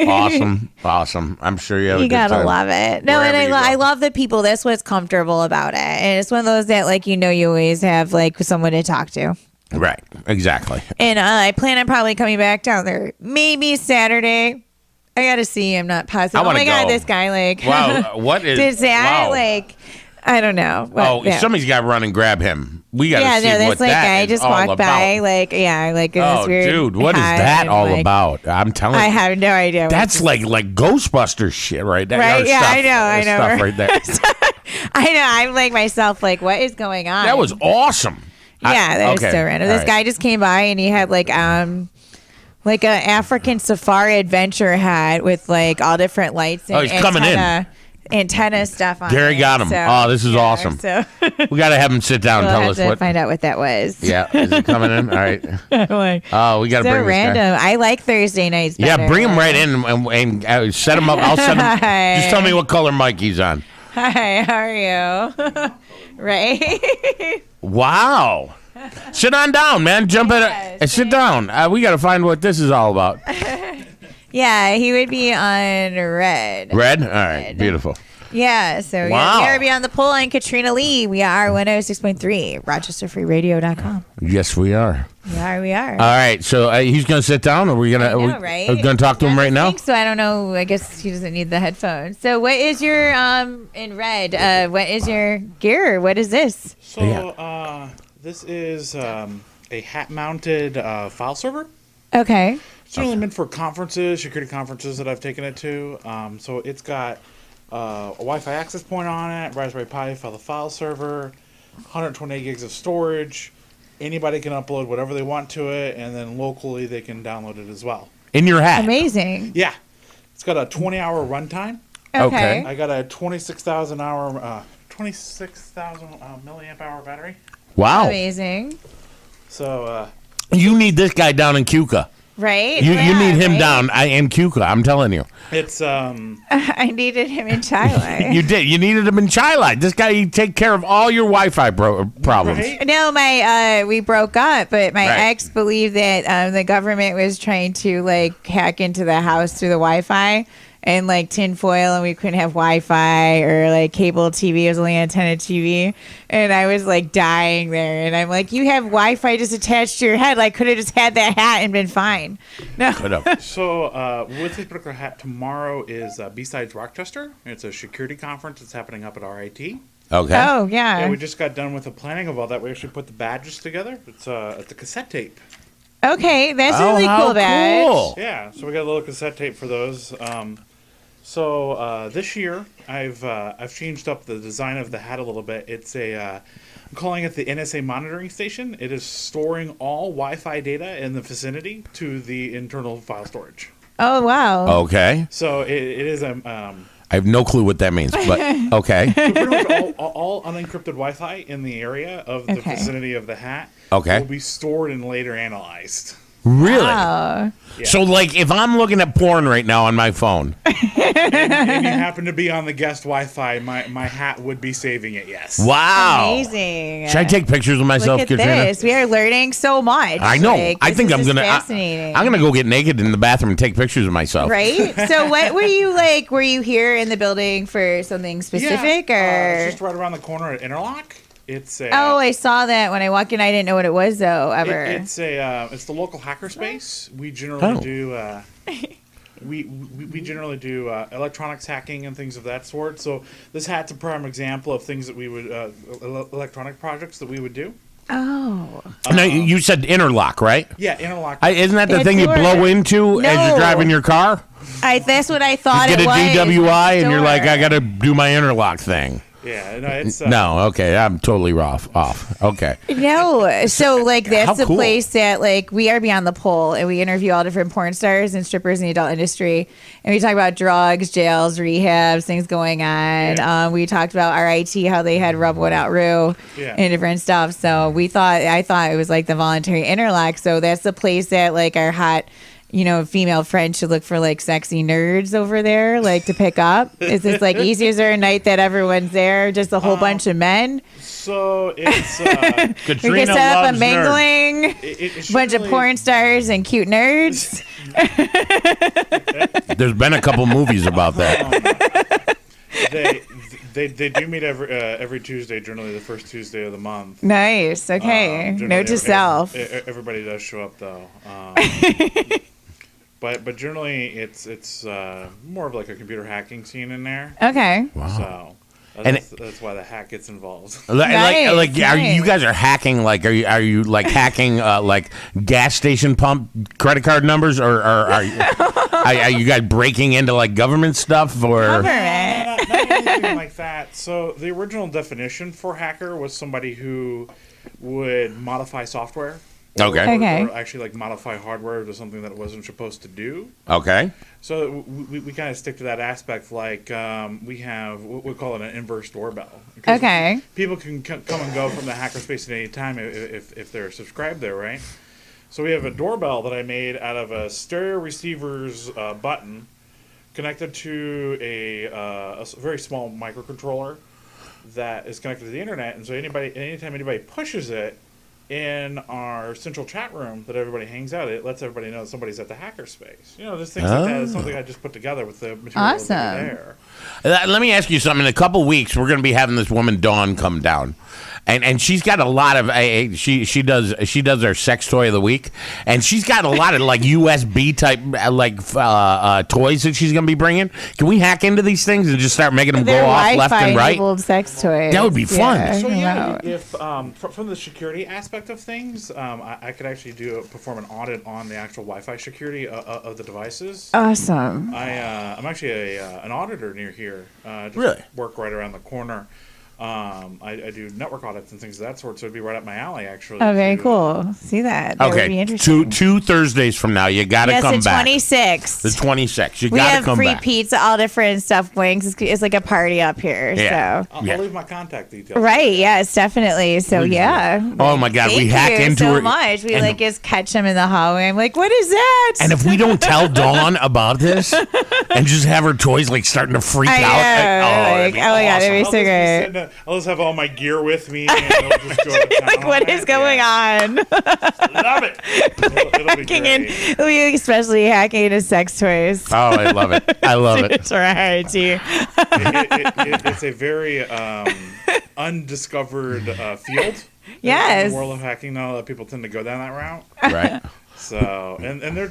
Speaker 1: Awesome. I'm sure you have a good
Speaker 2: gotta
Speaker 1: time
Speaker 2: love it. No, and I love the people. That's what's comfortable about it. And it's one of those that like, you always have like someone to talk to.
Speaker 1: Right. Exactly.
Speaker 2: And I plan on probably coming back down there maybe Saturday. I gotta see. I'm not positive. Oh my God, this guy like.
Speaker 1: Wow. What is
Speaker 2: that? Like, I don't know.
Speaker 1: Somebody's got to run and grab him. We got to see what
Speaker 2: like,
Speaker 1: that
Speaker 2: I
Speaker 1: is
Speaker 2: just
Speaker 1: all
Speaker 2: walked
Speaker 1: about.
Speaker 2: by, like, like this weird.
Speaker 1: Dude, what is that all about? I'm telling you.
Speaker 2: I have no idea.
Speaker 1: That's like Ghostbusters shit right there.
Speaker 2: Right? Yeah, I know.
Speaker 1: Stuff right there.
Speaker 2: I know. I'm like myself, like, what is going on?
Speaker 1: That was awesome.
Speaker 2: Yeah, that was so random. This guy just came by, and he had like a African safari adventure hat with like all different lights. And
Speaker 1: he's coming in.
Speaker 2: Antenna stuff on
Speaker 1: Gary
Speaker 2: it.
Speaker 1: got him. This is awesome. So we got to have him sit down and tell us what.
Speaker 2: Find out what that was.
Speaker 1: Yeah, is he coming in? All right. We got to bring
Speaker 2: random.
Speaker 1: This guy.
Speaker 2: I like Thursday nights better.
Speaker 1: Yeah, bring him right in and set him up. I'll set him. Just tell me what color mic he's on.
Speaker 2: Hi, how are you? Right.
Speaker 1: Wow. Sit on down, man. Jump in. Sit down. We got to find what this is all about.
Speaker 2: Yeah, he would be on Red.
Speaker 1: Red? All right. Beautiful.
Speaker 2: Yeah, so we are Beyond the Pole and Katrina Lee. We are 106.3, RochesterFreeRadio.com.
Speaker 1: Yes, we are.
Speaker 2: We are.
Speaker 1: All right, so he's going to sit down, or we're going to
Speaker 2: right?
Speaker 1: We're going to talk to him right now?
Speaker 2: So I don't know. I guess he doesn't need the headphones. So what is your, in Red, what is your gear? What is this?
Speaker 4: So this is a hat-mounted file server.
Speaker 2: Okay.
Speaker 4: It's really meant for conferences, security conferences that I've taken it to. So it's got a Wi-Fi access point on it, Raspberry Pi for the file server, 128 gigs of storage. Anybody can upload whatever they want to it, and then locally they can download it as well.
Speaker 1: In your hat?
Speaker 2: Amazing.
Speaker 4: Yeah. It's got a 20-hour runtime.
Speaker 2: Okay.
Speaker 4: I got a 26,000 milliamp hour battery.
Speaker 1: Wow.
Speaker 2: Amazing.
Speaker 4: So
Speaker 1: you need this guy down in Cuca.
Speaker 2: Right?
Speaker 1: You need him
Speaker 2: right?
Speaker 1: down in Cuca. I'm telling you.
Speaker 4: it's
Speaker 2: I needed him in Chile.
Speaker 1: You did. You needed him in Chile. This guy, he take care of all your Wi-Fi problems.
Speaker 4: Right?
Speaker 2: No, we broke up, but my
Speaker 1: Right.
Speaker 2: ex believed that the government was trying to like hack into the house through the Wi-Fi and like tinfoil, and we couldn't have Wi-Fi or like cable TV. It was only antenna TV, and I was like dying there. And I'm like, you have Wi-Fi just attached to your head. Like, could have just had that hat and been fine. No.
Speaker 1: Could have.
Speaker 4: So with this particular hat, tomorrow is B-Sides Rochester. It's a security conference that's happening up at RIT.
Speaker 1: Okay.
Speaker 2: Oh yeah.
Speaker 4: Yeah, we just got done with the planning of all that. We actually put the badges together. It's a cassette tape.
Speaker 2: Okay, that's
Speaker 1: Oh,
Speaker 2: really
Speaker 1: how
Speaker 2: cool. Badge.
Speaker 1: cool.
Speaker 4: Yeah, so we got a little cassette tape for those. So this year, I've changed up the design of the hat a little bit. It's I'm calling it the NSA monitoring station. It is storing all Wi-Fi data in the vicinity to the internal file storage.
Speaker 2: Oh wow.
Speaker 1: Okay.
Speaker 4: So it is
Speaker 1: I have no clue what that means, but okay.
Speaker 4: pretty much all unencrypted Wi-Fi in the area of the
Speaker 2: Okay.
Speaker 4: vicinity of the hat
Speaker 1: Okay.
Speaker 4: will be stored and later analyzed.
Speaker 1: Really?
Speaker 2: Wow.
Speaker 4: Yeah.
Speaker 1: So, like, if I'm looking at porn right now on my phone,
Speaker 4: And you happen to be on the guest Wi-Fi, my hat would be saving it. Yes.
Speaker 1: wow.
Speaker 2: Amazing.
Speaker 1: Should I take pictures of myself,
Speaker 2: Look at
Speaker 1: Katrina?
Speaker 2: this. We are learning so much.
Speaker 1: I know.
Speaker 2: Like,
Speaker 1: I
Speaker 2: this
Speaker 1: think
Speaker 2: is
Speaker 1: I'm
Speaker 2: just
Speaker 1: gonna.
Speaker 2: Fascinating.
Speaker 1: I'm gonna go get naked in the bathroom and take pictures of myself.
Speaker 2: Right. So, what were you like? Were you here in the building for something specific, or?
Speaker 4: it's just right around the corner at Interlock. It's a,
Speaker 2: Oh, I saw that when I walked in. I didn't know what it was though. Ever.
Speaker 4: it's the local hackerspace. We generally
Speaker 1: Oh.
Speaker 4: do we generally do electronics hacking and things of that sort. So this hat's a prime example of things that we would electronic projects that we would do.
Speaker 2: Oh.
Speaker 1: Now you said interlock, right?
Speaker 4: Yeah, Interlock.
Speaker 1: Isn't that the
Speaker 2: It's
Speaker 1: thing you
Speaker 2: yours.
Speaker 1: blow into as
Speaker 2: No.
Speaker 1: you're driving your car?
Speaker 2: That's what I thought.
Speaker 1: You get
Speaker 2: it
Speaker 1: a
Speaker 2: was.
Speaker 1: DWI and you're like,
Speaker 2: Store.
Speaker 1: I got to do my interlock thing.
Speaker 4: yeah, no, it's
Speaker 1: No, okay, I'm totally off. Okay.
Speaker 2: No, so like
Speaker 1: How
Speaker 2: that's the
Speaker 1: cool.
Speaker 2: place that like we are beyond the pole, and we interview all different porn stars and strippers in the adult industry, and we talk about drugs, jails, rehabs, things going on.
Speaker 4: Yeah.
Speaker 2: We talked about RIT, how they had rub one out Rue,
Speaker 4: Yeah.
Speaker 2: and different stuff. So I thought it was like the voluntary interlock. So that's the place that like our hot, female friends should look for like sexy nerds over there, like to pick up. Is this like easy? Is there a night that everyone's there, just a whole bunch of men?
Speaker 4: So it's
Speaker 2: We
Speaker 1: Katrina
Speaker 2: can set up a
Speaker 1: loves nerds.
Speaker 2: mingling,
Speaker 4: it's
Speaker 2: bunch of
Speaker 4: generally-
Speaker 2: porn stars and cute nerds.
Speaker 1: There's been a couple movies about that.
Speaker 4: They do meet every Tuesday, generally the first Tuesday of the month.
Speaker 2: Nice. Okay.
Speaker 4: Generally
Speaker 2: Note to self.
Speaker 4: Everybody does show up though. But generally it's more of like a computer hacking scene in there.
Speaker 2: Okay.
Speaker 4: So
Speaker 1: And
Speaker 4: that's why the hack gets involved.
Speaker 2: Nice,
Speaker 1: Are you
Speaker 2: nice.
Speaker 1: guys are hacking? Like, are you like hacking like gas station pump credit card numbers, or are you guys breaking into like government stuff or?
Speaker 2: Government.
Speaker 4: Not anything like that. So the original definition for hacker was somebody who would modify software.
Speaker 1: Okay.
Speaker 2: Okay.
Speaker 4: Or actually like modify hardware to something that it wasn't supposed to do.
Speaker 1: Okay.
Speaker 4: So we kind of stick to that aspect. Like we have what we call it an inverse doorbell. Because
Speaker 2: Okay.
Speaker 4: people can come and go from the hackerspace at any time if they're subscribed there, right? So we have a doorbell that I made out of a stereo receiver's button connected to a very small microcontroller that is connected to the internet. And so anytime anybody pushes it in our central chat room that everybody hangs out, it lets everybody know that somebody's at the hackerspace. Just things like that. It's something I just put together with the material
Speaker 2: Awesome.
Speaker 4: there.
Speaker 1: Let me ask you something. In a couple weeks, we're going to be having this woman Dawn come down, and she's got a lot of she does our sex toy of the week, and she's got a lot of like USB type toys that she's going to be bringing. Can we hack into these things and just start making them
Speaker 2: They're
Speaker 1: go off left and right?
Speaker 2: Wi-Fi-enabled sex toys.
Speaker 1: That would be fun.
Speaker 4: So yeah,
Speaker 2: wow.
Speaker 4: if from the security aspect of things, I could actually perform an audit on the actual Wi-Fi security of the devices.
Speaker 2: Awesome.
Speaker 4: I'm actually an auditor near here. Just
Speaker 1: Really?
Speaker 4: work right around the corner. I do network audits and things of that sort, so it'd be right up my alley, actually.
Speaker 2: Oh, very cool. See that? That would be
Speaker 1: Okay,
Speaker 2: interesting.
Speaker 1: two Thursdays from now, you got to come
Speaker 2: the
Speaker 1: back.
Speaker 2: 26th.
Speaker 1: The 26th. You
Speaker 2: We
Speaker 1: got to
Speaker 2: have
Speaker 1: come
Speaker 2: free
Speaker 1: back.
Speaker 2: pizza, all different stuff, wings. It's like a party up here.
Speaker 1: Yeah.
Speaker 2: So.
Speaker 4: I'll leave my contact details.
Speaker 2: Right, yes, definitely. So, yeah.
Speaker 1: Oh, my God.
Speaker 2: Thank
Speaker 1: we hack
Speaker 2: you
Speaker 1: into
Speaker 2: so
Speaker 1: her.
Speaker 2: much. We
Speaker 1: and,
Speaker 2: just catch them in the hallway. I'm like, what is that?
Speaker 1: And if we don't tell Dawn about this and just have her toys like starting to freak
Speaker 2: I
Speaker 1: out.
Speaker 2: know,
Speaker 1: That'd be
Speaker 2: oh my God, it'd be so
Speaker 4: I'll
Speaker 2: great.
Speaker 4: I'll just have all my gear with me. And I'll just go to town
Speaker 2: Like, what is going on?
Speaker 4: Love it. It'll be
Speaker 2: Hacking in,
Speaker 4: great.
Speaker 2: we especially hacking into sex toys.
Speaker 1: Oh, I love it. I love it.
Speaker 2: It's right, too.
Speaker 4: It's a very undiscovered field.
Speaker 2: Yes.
Speaker 4: In the world of hacking now, that people tend to go down that route.
Speaker 1: Right.
Speaker 4: So, and they're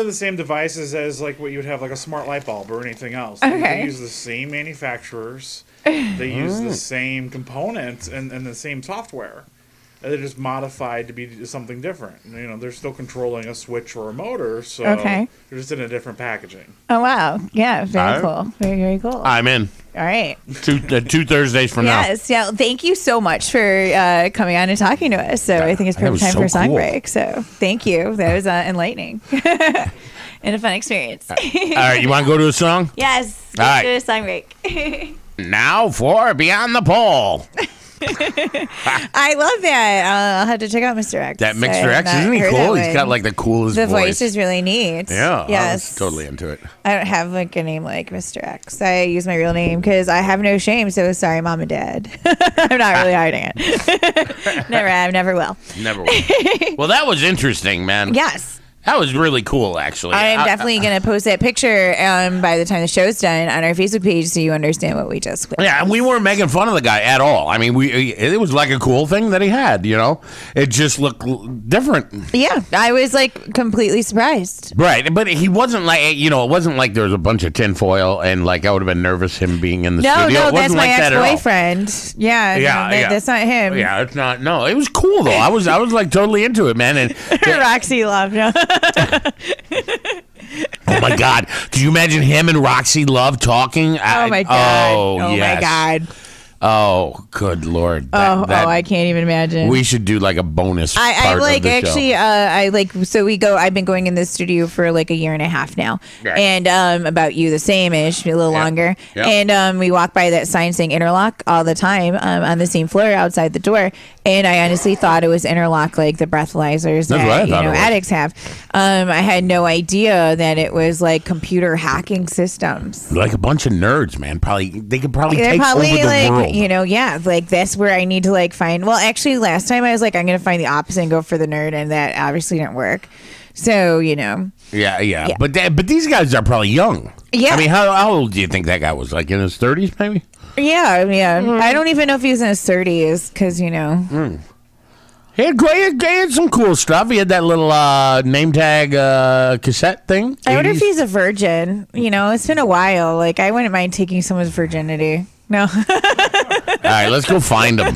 Speaker 4: the same devices as like what you would have like a smart light bulb or anything else.
Speaker 2: Okay.
Speaker 4: They use the same manufacturers. They use the same components and the same software. They're just modified to be something different. You know, they're still controlling a switch or a motor, so
Speaker 2: Okay.
Speaker 4: they're just in a different packaging.
Speaker 2: Oh, wow. Yeah, very
Speaker 1: All right.
Speaker 2: cool. Very, very cool.
Speaker 1: I'm in.
Speaker 2: All right.
Speaker 1: Two Thursdays from now.
Speaker 2: Yes, yeah. Thank you so much for coming on and talking to us. So I think it's
Speaker 1: That
Speaker 2: perfect
Speaker 1: was
Speaker 2: time
Speaker 1: so
Speaker 2: for a song
Speaker 1: cool.
Speaker 2: break. So thank you. That was enlightening and a fun experience.
Speaker 1: All right, you want to go to a song?
Speaker 2: Yes.
Speaker 1: All right.
Speaker 2: Let's do a song break.
Speaker 1: Now for Beyond the Pole.
Speaker 2: I love that. I'll have to check out Mr. X.
Speaker 1: That
Speaker 2: I
Speaker 1: Mr.
Speaker 2: have
Speaker 1: X,
Speaker 2: not
Speaker 1: isn't he
Speaker 2: heard
Speaker 1: cool?
Speaker 2: that
Speaker 1: He's got
Speaker 2: one.
Speaker 1: like the coolest
Speaker 2: The
Speaker 1: voice.
Speaker 2: voice is really neat.
Speaker 1: Yeah, I
Speaker 2: Yes.
Speaker 1: was totally into it.
Speaker 2: I don't have like a name like Mr. X. I use my real name because I have no shame. So sorry, mom and dad. I'm not really hiding it. Never have, never will.
Speaker 1: Never will. Well, that was interesting, man.
Speaker 2: Yes.
Speaker 1: That was really cool, actually.
Speaker 2: I am definitely going to post that picture by the time the show's done on our Facebook page so you understand what we just witnessed.
Speaker 1: Yeah, and we weren't making fun of the guy at all. I mean, it was like a cool thing that he had, you know? It just looked different.
Speaker 2: Yeah, I was like completely surprised.
Speaker 1: Right, but he wasn't like, you know, it wasn't like there was a bunch of tinfoil and like I would have been nervous him being in the studio.
Speaker 2: No,
Speaker 1: It
Speaker 2: that's
Speaker 1: wasn't
Speaker 2: my
Speaker 1: like that at all.
Speaker 2: ex-boyfriend. Yeah,
Speaker 1: Yeah.
Speaker 2: that's not him.
Speaker 1: Yeah, it's not. No, it was cool though. I was like totally into it, man. And
Speaker 2: Roxy Love. No.
Speaker 1: oh my God, could you imagine him and Roxy Love talking?
Speaker 2: Oh my God. Oh
Speaker 1: yes.
Speaker 2: my God.
Speaker 1: Oh, good Lord.
Speaker 2: I can't even imagine.
Speaker 1: We should do like a bonus.
Speaker 2: I
Speaker 1: part
Speaker 2: like
Speaker 1: of the
Speaker 2: actually
Speaker 1: show.
Speaker 2: I like so we go I've been going in the studio for like a year and a half now.
Speaker 1: Right.
Speaker 2: And about you the same ish, a little
Speaker 1: Yep.
Speaker 2: longer.
Speaker 1: Yep.
Speaker 2: And we walk by that sign saying interlock all the time on the same floor outside the door. And I honestly thought it was interlock like the breathalyzers
Speaker 1: That's what I
Speaker 2: that
Speaker 1: thought it was.
Speaker 2: addicts have. I had no idea that it was like computer hacking systems.
Speaker 1: Like a bunch of nerds, man. They could probably
Speaker 2: They're
Speaker 1: take
Speaker 2: probably
Speaker 1: over the
Speaker 2: like,
Speaker 1: world.
Speaker 2: you know, yeah, like that's where I need to like find. Well, actually, last time I was like, I'm gonna find the opposite and go for the nerd, and that obviously didn't work. So you know,
Speaker 1: Yeah. But these guys are probably young.
Speaker 2: Yeah.
Speaker 1: I mean, how old do you think that guy was? Like in his 30s, maybe?
Speaker 2: yeah. I don't even know if he was in his 30s because you know.
Speaker 1: He had some cool stuff. He had that little name tag cassette thing.
Speaker 2: I wonder if
Speaker 1: 80s.
Speaker 2: he's a virgin. You know, it's been a while. Like I wouldn't mind taking someone's virginity. No.
Speaker 1: All right, let's go find him.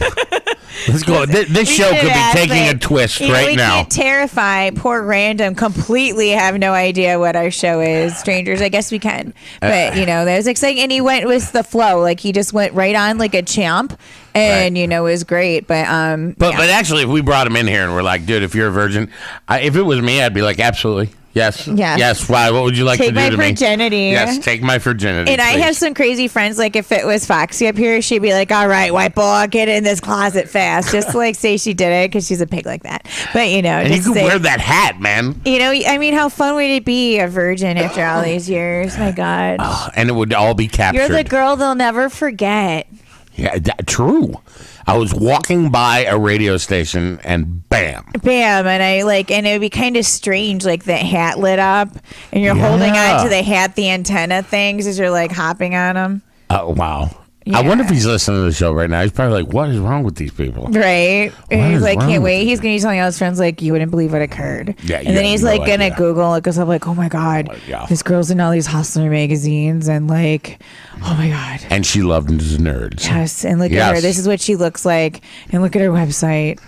Speaker 1: Let's go. This show
Speaker 2: should
Speaker 1: could be
Speaker 2: ask,
Speaker 1: taking a
Speaker 2: but,
Speaker 1: twist
Speaker 2: you know,
Speaker 1: right
Speaker 2: we
Speaker 1: now.
Speaker 2: can't terrify poor random, completely have no idea what our show is. Strangers, I guess we can. But, you know, that was exciting. And he went with the flow. Like, he just went right on like a champ. And,
Speaker 1: Right.
Speaker 2: you know, it was great. But
Speaker 1: But actually, if we brought him in here and we're like, dude, if you're a virgin, if it was me, I'd be like, absolutely. Yes.
Speaker 2: Yes.
Speaker 1: Yes. Why? What would you like
Speaker 2: Take
Speaker 1: to do
Speaker 2: my
Speaker 1: to me?
Speaker 2: virginity.
Speaker 1: Yes. Take my virginity.
Speaker 2: And I
Speaker 1: please.
Speaker 2: have some crazy friends. Like, if it was Foxy up here, she'd be like, all right, white boy, get in this closet fast. Just to, like, say she did it because she's a pig like that. But, you know.
Speaker 1: And you
Speaker 2: just
Speaker 1: could
Speaker 2: say,
Speaker 1: wear that hat, man.
Speaker 2: You know, I mean, how fun would it be a virgin after all these years? My God.
Speaker 1: And it would all be captured.
Speaker 2: You're the girl they'll never forget.
Speaker 1: Yeah, true. I was walking by a radio station and bam.
Speaker 2: Bam. And and it would be kind of strange, like the hat lit up and you're holding
Speaker 1: Yeah.
Speaker 2: on to the hat, the antenna things as you're like hopping on them.
Speaker 1: Oh, wow.
Speaker 2: Yeah.
Speaker 1: I wonder if he's listening to the show right now. He's probably like, what is wrong with these people?
Speaker 2: Right. And
Speaker 1: What
Speaker 2: he's
Speaker 1: is
Speaker 2: like,
Speaker 1: wrong
Speaker 2: can't
Speaker 1: with
Speaker 2: wait.
Speaker 1: you?
Speaker 2: He's going to be telling all his friends, like, you wouldn't believe what occurred.
Speaker 1: Yeah, you
Speaker 2: and then
Speaker 1: have
Speaker 2: he's
Speaker 1: no
Speaker 2: like, going to
Speaker 1: idea.
Speaker 2: Google, look us up, like, oh my God,
Speaker 1: Yeah.
Speaker 2: this girl's in all these Hustler magazines. And like, oh my God.
Speaker 1: And she loved his nerds.
Speaker 2: Yes. And look at
Speaker 1: Yes.
Speaker 2: her. This is what she looks like. And look at her website.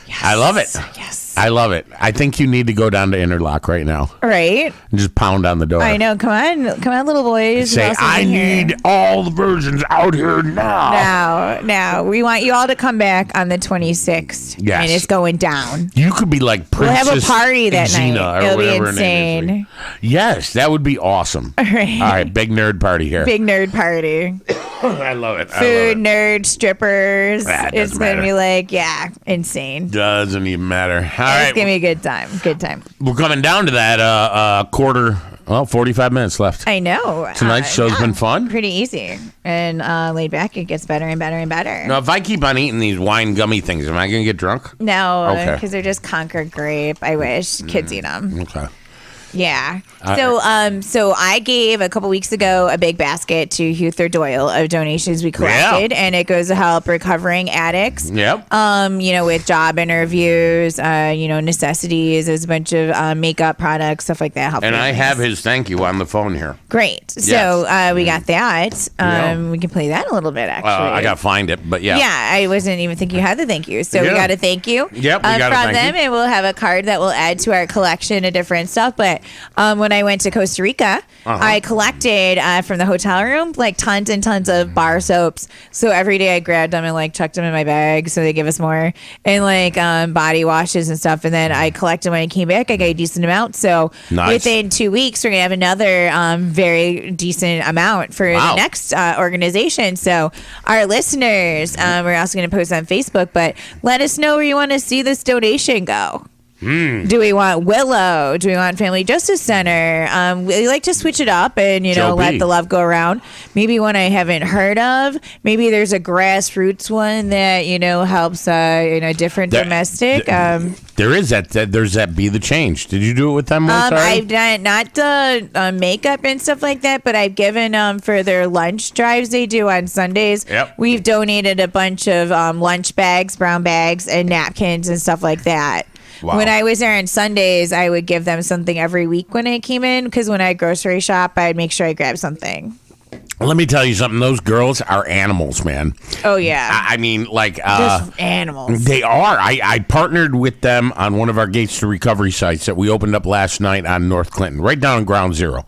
Speaker 2: Yes.
Speaker 1: I love it.
Speaker 2: Yes.
Speaker 1: I love it. I think you need to go down to Interlock right now.
Speaker 2: Right?
Speaker 1: And just pound on the door.
Speaker 2: I know. Come on, little boys.
Speaker 1: Say, I need all the virgins out here now.
Speaker 2: Now. We want you all to come back on the 26th.
Speaker 1: Yes.
Speaker 2: And it's going down.
Speaker 1: You could be like Princess
Speaker 2: We'll have a party that
Speaker 1: Xena
Speaker 2: night.
Speaker 1: or
Speaker 2: It'll be
Speaker 1: whatever her name is.
Speaker 2: insane.
Speaker 1: Yes, that would be awesome.
Speaker 2: All right,
Speaker 1: big nerd party here.
Speaker 2: big nerd party.
Speaker 1: I love it.
Speaker 2: Food, nerd, strippers. It's going to be like, insane.
Speaker 1: Doesn't even matter. All
Speaker 2: It's
Speaker 1: right.
Speaker 2: going to be a good time. Good time.
Speaker 1: We're coming down to that quarter. Well, 45 minutes left.
Speaker 2: I know.
Speaker 1: Tonight's show's been fun.
Speaker 2: Pretty easy. And laid back. It gets better and better and better.
Speaker 1: Now, if I keep on eating these wine gummy things, am I going to get drunk?
Speaker 2: No,
Speaker 1: Okay.
Speaker 2: because they're just Concord grape. I wish kids eat them.
Speaker 1: Okay.
Speaker 2: Yeah. So I gave a couple weeks ago a big basket to Huther Doyle of donations we collected, and it goes to help recovering addicts.
Speaker 1: Yep.
Speaker 2: With job interviews, necessities. There's a bunch of makeup products, stuff like that.
Speaker 1: And I have his thank you on the phone here.
Speaker 2: Great. So we got that.
Speaker 1: Yeah.
Speaker 2: We can play that a little bit, actually.
Speaker 1: I got to find it, but yeah.
Speaker 2: Yeah, I wasn't even thinking you had the thank you. So we got a thank you
Speaker 1: Yep, we got a
Speaker 2: from
Speaker 1: thank
Speaker 2: them,
Speaker 1: you.
Speaker 2: and we'll have a card that we'll add to our collection of different stuff. But when I went to Costa Rica, I collected from the hotel room like tons and tons of bar soaps. So every day I grabbed them and like chucked them in my bag so they give us more, and like body washes and stuff. And then I collected when I came back. I got a decent amount. So within 2 weeks, we're gonna have another very decent amount for the next organization. So our listeners, we're also gonna post on Facebook, but let us know where you want to see this donation go. Do we want Willow? Do we want Family Justice Center? We like to switch it up and, let the love go around. Maybe one I haven't heard of. Maybe there's a grassroots one that, helps, different domestic.
Speaker 1: There is that. There's that Be the Change. Did you do it with them?
Speaker 2: I've done not the makeup and stuff like that, but I've given for their lunch drives they do on Sundays.
Speaker 1: Yep.
Speaker 2: We've donated a bunch of lunch bags, brown bags, and napkins and stuff like that.
Speaker 1: Wow.
Speaker 2: When I was there on Sundays, I would give them something every week when I came in, because when I grocery shop, I'd make sure I grab something.
Speaker 1: Let me tell you something. Those girls are animals, man.
Speaker 2: Oh, yeah.
Speaker 1: I mean, like...
Speaker 2: just animals.
Speaker 1: They are. I partnered with them on one of our Gates to Recovery sites that we opened up last night on North Clinton, right down on Ground Zero.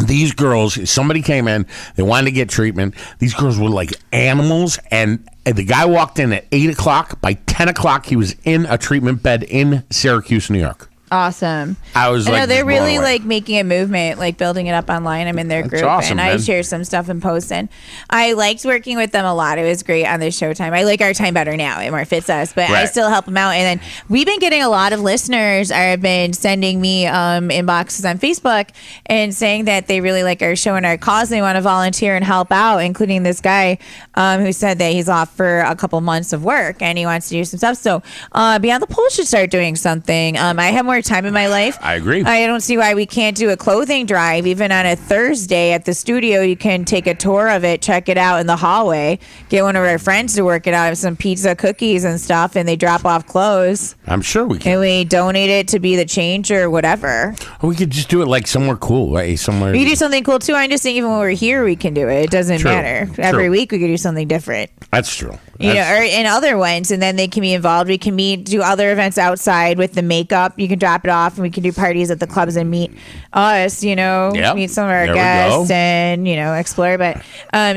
Speaker 1: These girls, somebody came in, they wanted to get treatment. These girls were like animals, and the guy walked in at 8 o'clock. By 10 o'clock, he was in a treatment bed in Syracuse, New York.
Speaker 2: Awesome.
Speaker 1: I was like,
Speaker 2: they're really like making a movement, like building it up online. I'm in their group,
Speaker 1: awesome,
Speaker 2: and I
Speaker 1: man.
Speaker 2: share some stuff and post. And I liked working with them a lot. It was great on the Showtime. I like our time better now. It more fits us, but I still help them out. And then we've been getting a lot of listeners have been sending me inboxes on Facebook and saying that they really like our show and our cause. They want to volunteer and help out, including this guy who said that he's off for a couple months of work and he wants to do some stuff. So Beyond the Pole should start doing something. I have more time in my life.
Speaker 1: I agree.
Speaker 2: I don't see why we can't do a clothing drive. Even on a Thursday at the studio, you can take a tour of it, check it out in the hallway, get one of our friends to work it out, have some pizza, cookies and stuff, and they drop off clothes.
Speaker 1: I'm sure we can.
Speaker 2: And we donate it to Be the Change or whatever.
Speaker 1: Or we could just do it like somewhere cool, right? Somewhere.
Speaker 2: We could do something cool too. I'm just saying, even when we're here, we can do it. It doesn't matter. Every week, we could do something different.
Speaker 1: That's true.
Speaker 2: Or in other ones, and then they can be involved. We can do other events outside with the makeup. You can drop it off, and we can do parties at the clubs and meet us, meet some of our guests and, explore. But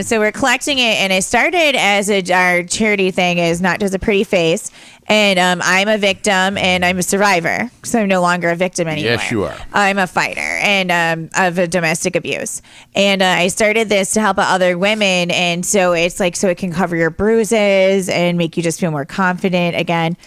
Speaker 2: so we're collecting it, and it started as our charity thing is Not Just a Pretty Face. And I'm a victim and I'm a survivor. So I'm no longer a victim anymore.
Speaker 1: Yes, you are.
Speaker 2: I'm a fighter and of a domestic abuse. And I started this to help other women. And so it's like, so it can cover your bruises and make you just feel more confident again.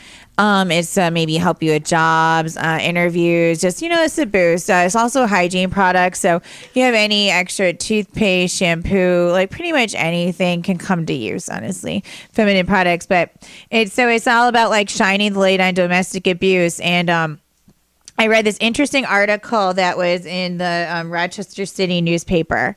Speaker 2: It's maybe help you with jobs, interviews, just, it's a boost. It's also hygiene products. So if you have any extra toothpaste, shampoo, like pretty much anything can come to use, honestly, feminine products. But it's all about like shining the light on domestic abuse. And I read this interesting article that was in the Rochester City newspaper.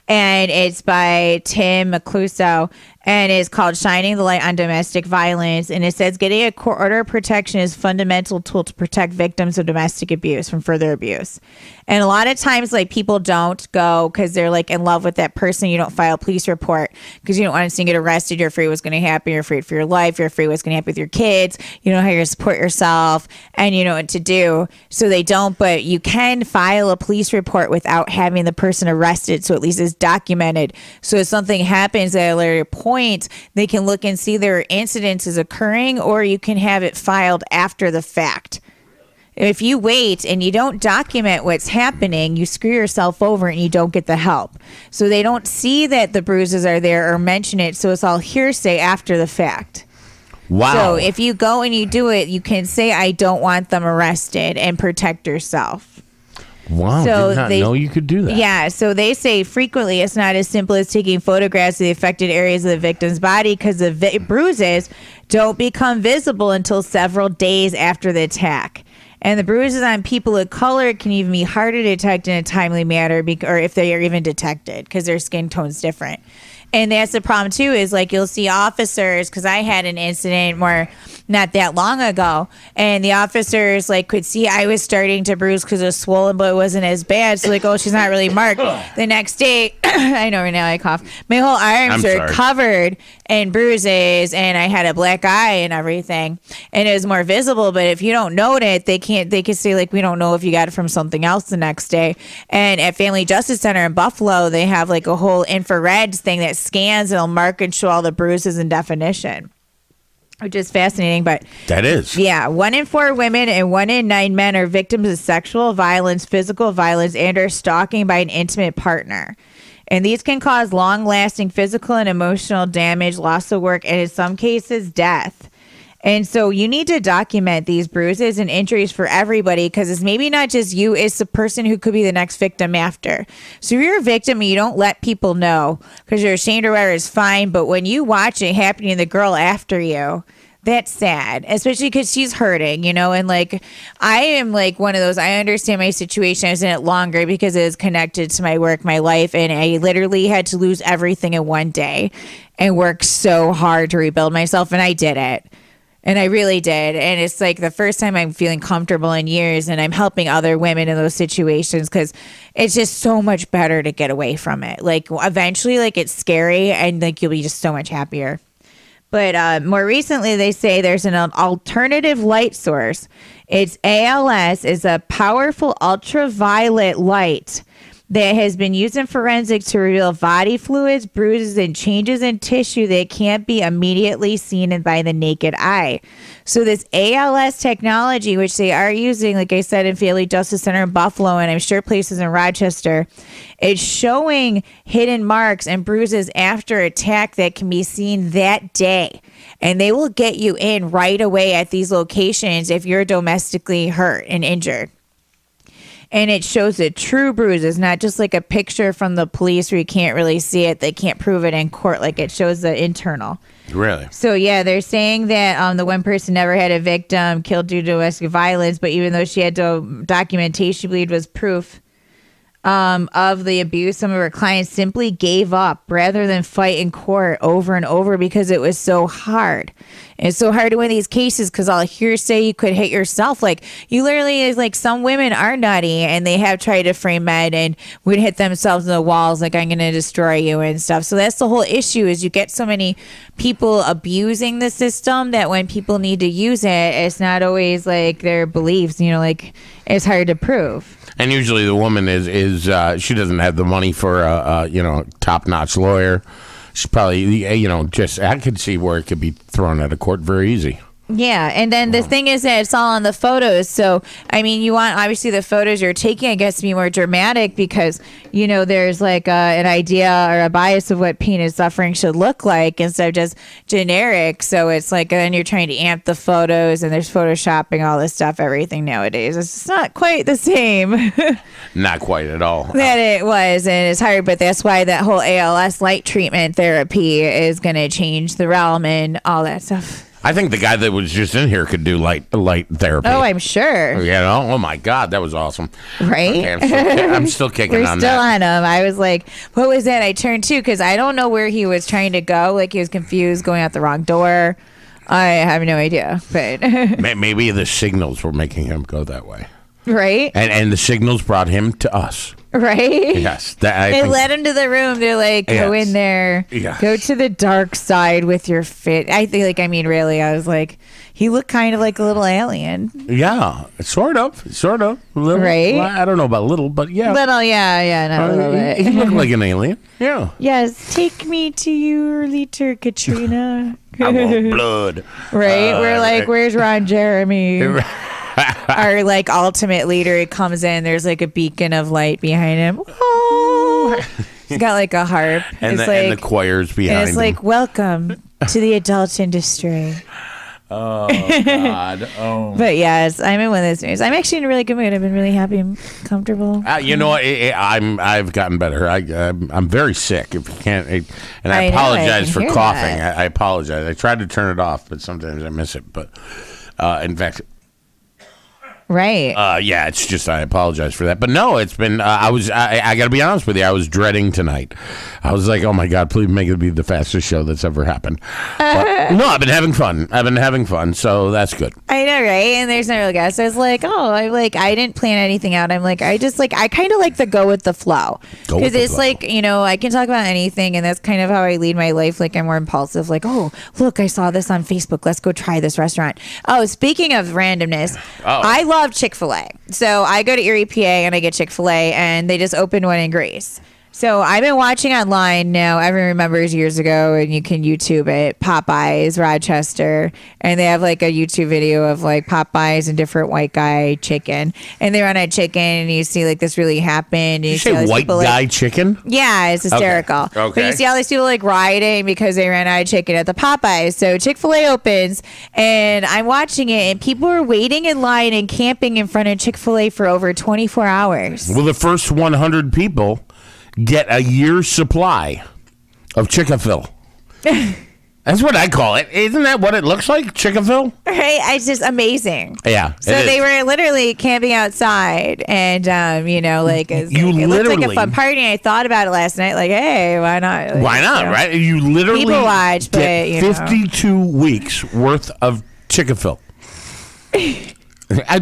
Speaker 2: And it's by Tim Macluso. and it's called Shining the Light on Domestic Violence. And it says getting a court order of protection is a fundamental tool to protect victims of domestic abuse from further abuse. And a lot of times, like, people don't go because they're like in love with that person. You don't file a police report because you don't want to get arrested. You're afraid what's going to happen. You're afraid for your life. You're afraid what's going to happen with your kids. You don't know how you're going to support yourself, and you know what to do. So they don't. But you can file a police report without having the person arrested. So at least it's documented. So if something happens at a later point, they can look and see there are incidences occurring, or you can have it filed after the fact. If you wait and you don't document what's happening, you screw yourself over and you don't get the help. So they don't see that the bruises are there or mention it. So it's all hearsay after the fact.
Speaker 1: Wow.
Speaker 2: So if you go and you do it, you can say, I don't want them arrested, and protect yourself.
Speaker 1: Wow.
Speaker 2: So
Speaker 1: Did not know you could do that.
Speaker 2: Yeah. So they say frequently it's not as simple as taking photographs of the affected areas of the victim's body because the bruises don't become visible until several days after the attack. And the bruises on people of color can even be harder to detect in a timely manner, or if they are even detected, because their skin tone's different. And that's the problem, too, is like you'll see officers, because I had an incident where not that long ago, and the officers like could see I was starting to bruise because it was swollen, but it wasn't as bad. So like, oh, she's not really marked. The next day, I know right now I cough. My whole arms are covered in bruises, and I had a black eye and everything, and it was more visible. But if you don't note it, they can say like, we don't know if you got it from something else the next day. And at Family Justice Center in Buffalo, they have like a whole infrared thing that scans and it'll mark and show all the bruises and definition, which is fascinating. But
Speaker 1: that is,
Speaker 2: 1 in 4 women and 1 in 9 men are victims of sexual violence, physical violence, and or stalking by an intimate partner. And these can cause long-lasting physical and emotional damage, loss of work, and in some cases, death. And so you need to document these bruises and injuries for everybody, because it's maybe not just you, it's the person who could be the next victim after. So if you're a victim and you don't let people know because you're ashamed or whatever, it's fine. But when you watch it happening to the girl after you, that's sad, especially because she's hurting, you know. And like, I am like one of those, I understand my situation. I was in it longer because it is connected to my work, my life. And I literally had to lose everything in one day and work so hard to rebuild myself. And I did it. And I really did. And it's like the first time I'm feeling comfortable in years, and I'm helping other women in those situations because it's just so much better to get away from it. Like eventually, like it's scary and like you'll be just so much happier. But more recently, they say there's an alternative light source. It's ALS, is a powerful ultraviolet light that has been used in forensics to reveal body fluids, bruises, and changes in tissue that can't be immediately seen by the naked eye. So this ALS technology, which they are using, like I said, in Family Justice Center in Buffalo, and I'm sure places in Rochester, it's showing hidden marks and bruises after attack that can be seen that day. And they will get you in right away at these locations if you're domestically hurt and injured. And it shows the true bruises, not just like a picture from the police where you can't really see it. They can't prove it in court. Like it shows the internal.
Speaker 1: Really?
Speaker 2: So, yeah, they're saying that the one person never had a victim killed due to domestic violence, but even though she had documentation she believed was proof of the abuse, some of her clients simply gave up rather than fight in court over and over because it was so hard. And it's so hard to win these cases because all hearsay, you could hit yourself. Like, you literally, like, some women are nutty and they have tried to frame men and would hit themselves in the walls like, I'm going to destroy you and stuff. So that's the whole issue, is you get so many people abusing the system that when people need to use it, it's not always like their beliefs, you know, like it's hard to prove.
Speaker 1: And usually the woman is she doesn't have the money for a top-notch lawyer. She's probably, just, I could see where it could be thrown out of court very easy.
Speaker 2: Yeah, and then the thing is that it's all on the photos. So, I mean, you want, obviously, the photos you're taking, I guess, to be more dramatic because, there's like an idea or a bias of what pain and suffering should look like instead of just generic. So it's like, then you're trying to amp the photos, and there's photoshopping, all this stuff, everything nowadays. It's not quite the same.
Speaker 1: Not quite at all.
Speaker 2: That it was, and it's hard, but that's why that whole ALS light treatment therapy is going to change the realm and all that stuff.
Speaker 1: I think the guy that was just in here could do light therapy.
Speaker 2: Oh, I'm sure.
Speaker 1: You know? Oh my God, that was awesome.
Speaker 2: Right?
Speaker 1: Okay, I'm still kicking
Speaker 2: We're
Speaker 1: on
Speaker 2: still
Speaker 1: that.
Speaker 2: on him. I was like, what was that? I turned to because I don't know where he was trying to go. Like he was confused, going out the wrong door. I have no idea. But
Speaker 1: Maybe the signals were making him go that way.
Speaker 2: right?
Speaker 1: And the signals brought him to us.
Speaker 2: Right?
Speaker 1: Yes.
Speaker 2: They led him to the room. They're like, go
Speaker 1: Yes.
Speaker 2: in there.
Speaker 1: Yes.
Speaker 2: Go to the dark side with your fit. Really, I was like, he looked kind of like a little alien.
Speaker 1: Yeah, sort of. Little,
Speaker 2: Right?
Speaker 1: Well, I don't know about little, but yeah.
Speaker 2: Little, yeah, not a little bit.
Speaker 1: He looked like an alien. Yeah.
Speaker 2: Yes, take me to your later, Katrina.
Speaker 1: I want blood.
Speaker 2: Right? We're like, where's Ron Jeremy? Our like ultimate leader, he comes in, there's like a beacon of light behind him. Oh, he's got like a harp.
Speaker 1: And the choir's behind
Speaker 2: and it's
Speaker 1: him.
Speaker 2: like, welcome to the adult industry.
Speaker 1: Oh God. Oh.
Speaker 2: But yes, I'm in one of those moods. I'm actually in a really good mood. I've been really happy and comfortable.
Speaker 1: You know, I've gotten better. I'm very sick. If you can't, and I
Speaker 2: I know, I
Speaker 1: apologize
Speaker 2: can
Speaker 1: for
Speaker 2: hear
Speaker 1: coughing.
Speaker 2: that.
Speaker 1: I apologize. I tried to turn it off, but sometimes I miss it. But in fact,
Speaker 2: Right.
Speaker 1: yeah, it's just I apologize for that. But no, it's been. I got to be honest with you. I was dreading tonight. I was like, oh my God, please make it be the fastest show that's ever happened. But, no, I've been having fun. So that's good.
Speaker 2: I know, right? And there's no real guess. I was like, I didn't plan anything out. I kind of like the go with the flow.
Speaker 1: Go with
Speaker 2: Because
Speaker 1: the
Speaker 2: it's
Speaker 1: flow.
Speaker 2: like, I can talk about anything, and that's kind of how I lead my life. Like, I'm more impulsive. Like, oh, look, I saw this on Facebook. Let's go try this restaurant. Oh, speaking of randomness, I love Chick-fil-A. So I go to Erie, PA, and I get Chick-fil-A, and they just opened one in Grace. So I've been watching online now. Everyone remembers years ago, and you can YouTube it. Popeyes, Rochester, and they have like a YouTube video of like Popeyes and different white guy chicken, and they run out of chicken, and you see like this really happen. And
Speaker 1: Did you
Speaker 2: see all
Speaker 1: say
Speaker 2: these
Speaker 1: white
Speaker 2: people,
Speaker 1: guy
Speaker 2: like,
Speaker 1: chicken?
Speaker 2: yeah, it's hysterical.
Speaker 1: Okay.
Speaker 2: But you see all these people like rioting because they ran out of chicken at the Popeyes. So Chick-fil-A opens, and I'm watching it, and people are waiting in line and camping in front of Chick-fil-A for over 24 hours.
Speaker 1: Well, the first 100 people get a year's supply of Chick-fil. That's what I call it. Isn't that what it looks like, Chick-fil?
Speaker 2: Right? It's just amazing.
Speaker 1: Yeah.
Speaker 2: So they were literally camping outside, and it looked like a fun party. And I thought about it last night, like, hey, why not? Like,
Speaker 1: Why not, right? You literally
Speaker 2: People watch, but,
Speaker 1: get 52 weeks worth of Chick-fil.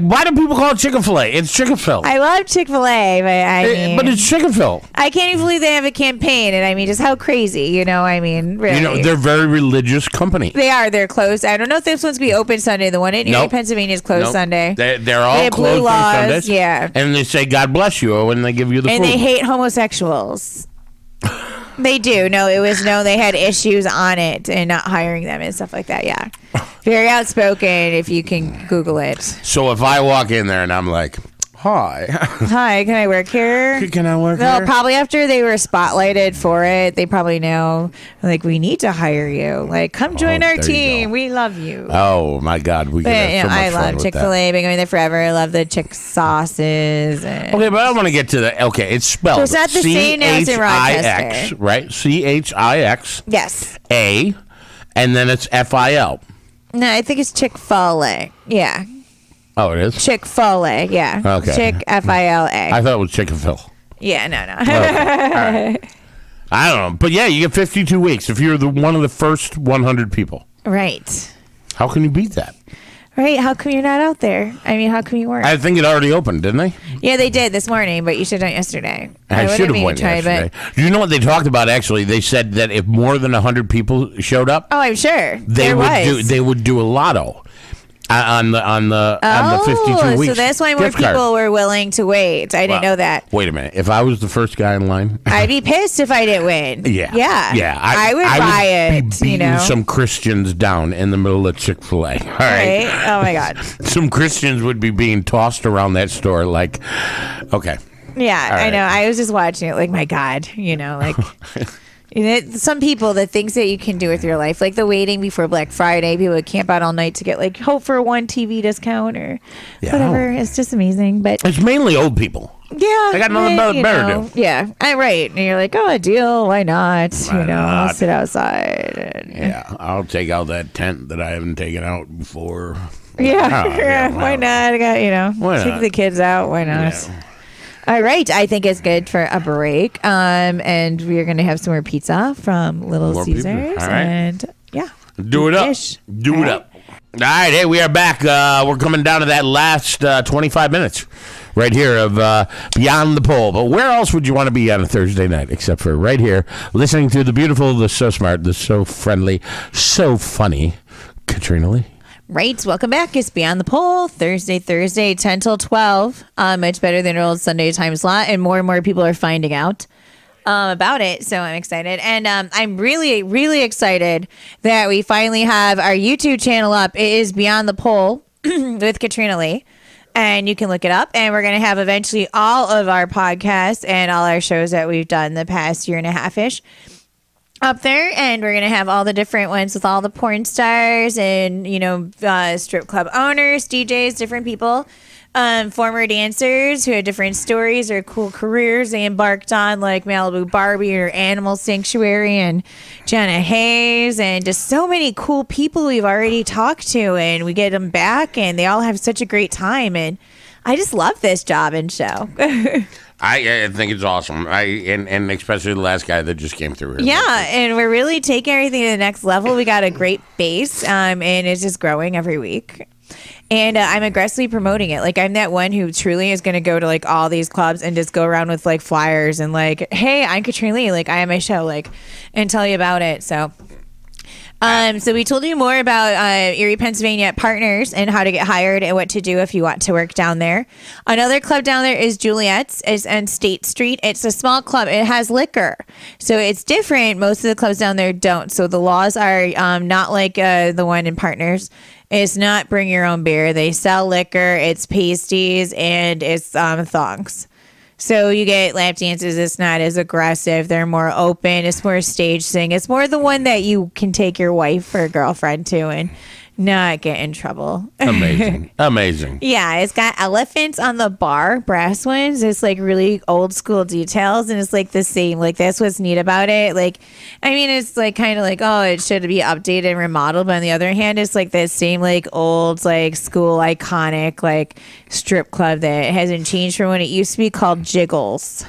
Speaker 1: Why do people call it Chick-fil-A? It's Chick-fil.
Speaker 2: I love Chick-fil-A, but
Speaker 1: but it's Chick-fil.
Speaker 2: I can't even believe they have a campaign, and just how crazy, really.
Speaker 1: They're a very religious company.
Speaker 2: They are. They're closed. I don't know if this one's going to be open Sunday. The one in Erie,
Speaker 1: Nope.
Speaker 2: Pennsylvania is closed
Speaker 1: Nope.
Speaker 2: Sunday.
Speaker 1: They're all
Speaker 2: They have blue
Speaker 1: closed on
Speaker 2: laws,
Speaker 1: Sundays.
Speaker 2: yeah.
Speaker 1: And they say, God bless you when they give you the
Speaker 2: And
Speaker 1: food.
Speaker 2: they hate homosexuals. They do. No, they had issues on it and not hiring them and stuff like that. Yeah. Very outspoken if you can Google it.
Speaker 1: So if I walk in there and I'm like, hi.
Speaker 2: Hi, can I work here?
Speaker 1: Can I work
Speaker 2: No,
Speaker 1: here?
Speaker 2: probably after they were spotlighted for it, they probably know, like, we need to hire you. Like, come join our
Speaker 1: there you
Speaker 2: team.
Speaker 1: go.
Speaker 2: We love you.
Speaker 1: Oh, my God. We
Speaker 2: But,
Speaker 1: could have so much
Speaker 2: I
Speaker 1: fun
Speaker 2: love
Speaker 1: with
Speaker 2: Chick-fil-A. Been going there forever. I love the chick sauces.
Speaker 1: that. Okay, but I want to get to the... Okay, it's spelled
Speaker 2: So it's not the same now as in
Speaker 1: C-H-I-X,
Speaker 2: Rochester.
Speaker 1: right? C-H-I-X-A,
Speaker 2: Yes.
Speaker 1: and then it's F-I-L.
Speaker 2: No, I think it's Chick-fil-A. Yeah.
Speaker 1: Oh, it is?
Speaker 2: Chick-fil-A. Yeah.
Speaker 1: Okay.
Speaker 2: Chick F-I-L-A.
Speaker 1: I thought it was Chick-fil.
Speaker 2: Yeah, no.
Speaker 1: Okay. All right. I don't know. But yeah, you get 52 weeks if you're one of the first 100 people.
Speaker 2: Right.
Speaker 1: How can you beat that?
Speaker 2: Right. How come you're not out there? How come you weren't?
Speaker 1: I think it already opened, didn't they?
Speaker 2: Yeah, they did this morning, but you should have done it yesterday.
Speaker 1: I should have went
Speaker 2: tried,
Speaker 1: yesterday. Do you know what they talked about, actually? They said that if more than 100 people showed up,
Speaker 2: Oh, I'm sure.
Speaker 1: they would do a lotto on the 52 weeks.
Speaker 2: So that's why more
Speaker 1: gift card.
Speaker 2: people were willing to wait. I didn't know that.
Speaker 1: Wait a minute. If I was the first guy in line,
Speaker 2: I'd be pissed if I didn't win.
Speaker 1: yeah.
Speaker 2: I would riot.
Speaker 1: Be beating some Christians down in the middle of Chick-fil-A. All right.
Speaker 2: Right? Oh my God.
Speaker 1: Some Christians would be being tossed around that store like, okay.
Speaker 2: Yeah,
Speaker 1: All
Speaker 2: I
Speaker 1: right.
Speaker 2: know. I was just watching it like, my God, like Some people, the things that you can do with your life, like the waiting before Black Friday, people would camp out all night to get like hope for one TV discount or whatever. It's just amazing. But
Speaker 1: it's mainly old people.
Speaker 2: Yeah,
Speaker 1: I got nothing better to do.
Speaker 2: Yeah, right. And you're like, oh, a deal? Why not? I'll sit outside.
Speaker 1: I'll take out that tent that I haven't taken out before.
Speaker 2: Why not? I got take the kids out. Why not? Yeah. All right, I think it's good for a break. And we're gonna have some more pizza from Little Caesars.
Speaker 1: All right.
Speaker 2: And
Speaker 1: do it up. Do it up. All right, hey, we are back. We're coming down to that last 25 minutes right here of Beyond the Pole. But where else would you want to be on a Thursday night except for right here, listening to the beautiful, the so smart, the so friendly, so funny Katrina Lee?
Speaker 2: Right, welcome back. It's Beyond the Pole, Thursday, 10 till 12. Much better than your old Sunday time slot, and more people are finding out about it, so I'm excited. And I'm really, really excited that we finally have our YouTube channel up. It is Beyond the Pole with Katrina Lee, and you can look it up. And we're going to have eventually all of our podcasts and all our shows that we've done the past year and a half-ish up there, and we're gonna have all the different ones with all the porn stars and strip club owners, DJs, different people, former dancers who had different stories or cool careers they embarked on, like Malibu Barbie or Animal Sanctuary and Jenna Hayes, and just so many cool people we've already talked to, and we get them back and they all have such a great time, and I just love this job and show.
Speaker 1: I think it's awesome. And especially the last guy that just came through here.
Speaker 2: Yeah, and we're really taking everything to the next level. We got a great base, and it's just growing every week. And I'm aggressively promoting it. Like, I'm that one who truly is going to go to like all these clubs and just go around with like flyers and like, hey, I'm Katrina Lee. Like, I have my show, like, and tell you about it. So we told you more about Erie, Pennsylvania partners and how to get hired and what to do if you want to work down there. Another club down there is Juliet's. It's on State Street. It's a small club. It has liquor. So it's different. Most of the clubs down there don't. So the laws are not like the one in Partners. It's not bring your own beer. They sell liquor. It's pasties and it's thongs. So you get lap dances. It's not as aggressive. They're more open. It's more stage thing. It's more the one that you can take your wife or girlfriend to and not get in trouble.
Speaker 1: Amazing.
Speaker 2: Yeah, it's got elephants on the bar, brass ones. It's like really old school details, and it's like the same. Like, that's what's neat about it. Like, I mean, it's like kind of like, oh, it should be updated and remodeled, but on the other hand, it's like that same like old like school iconic like strip club that hasn't changed from when it used to be called Jiggles.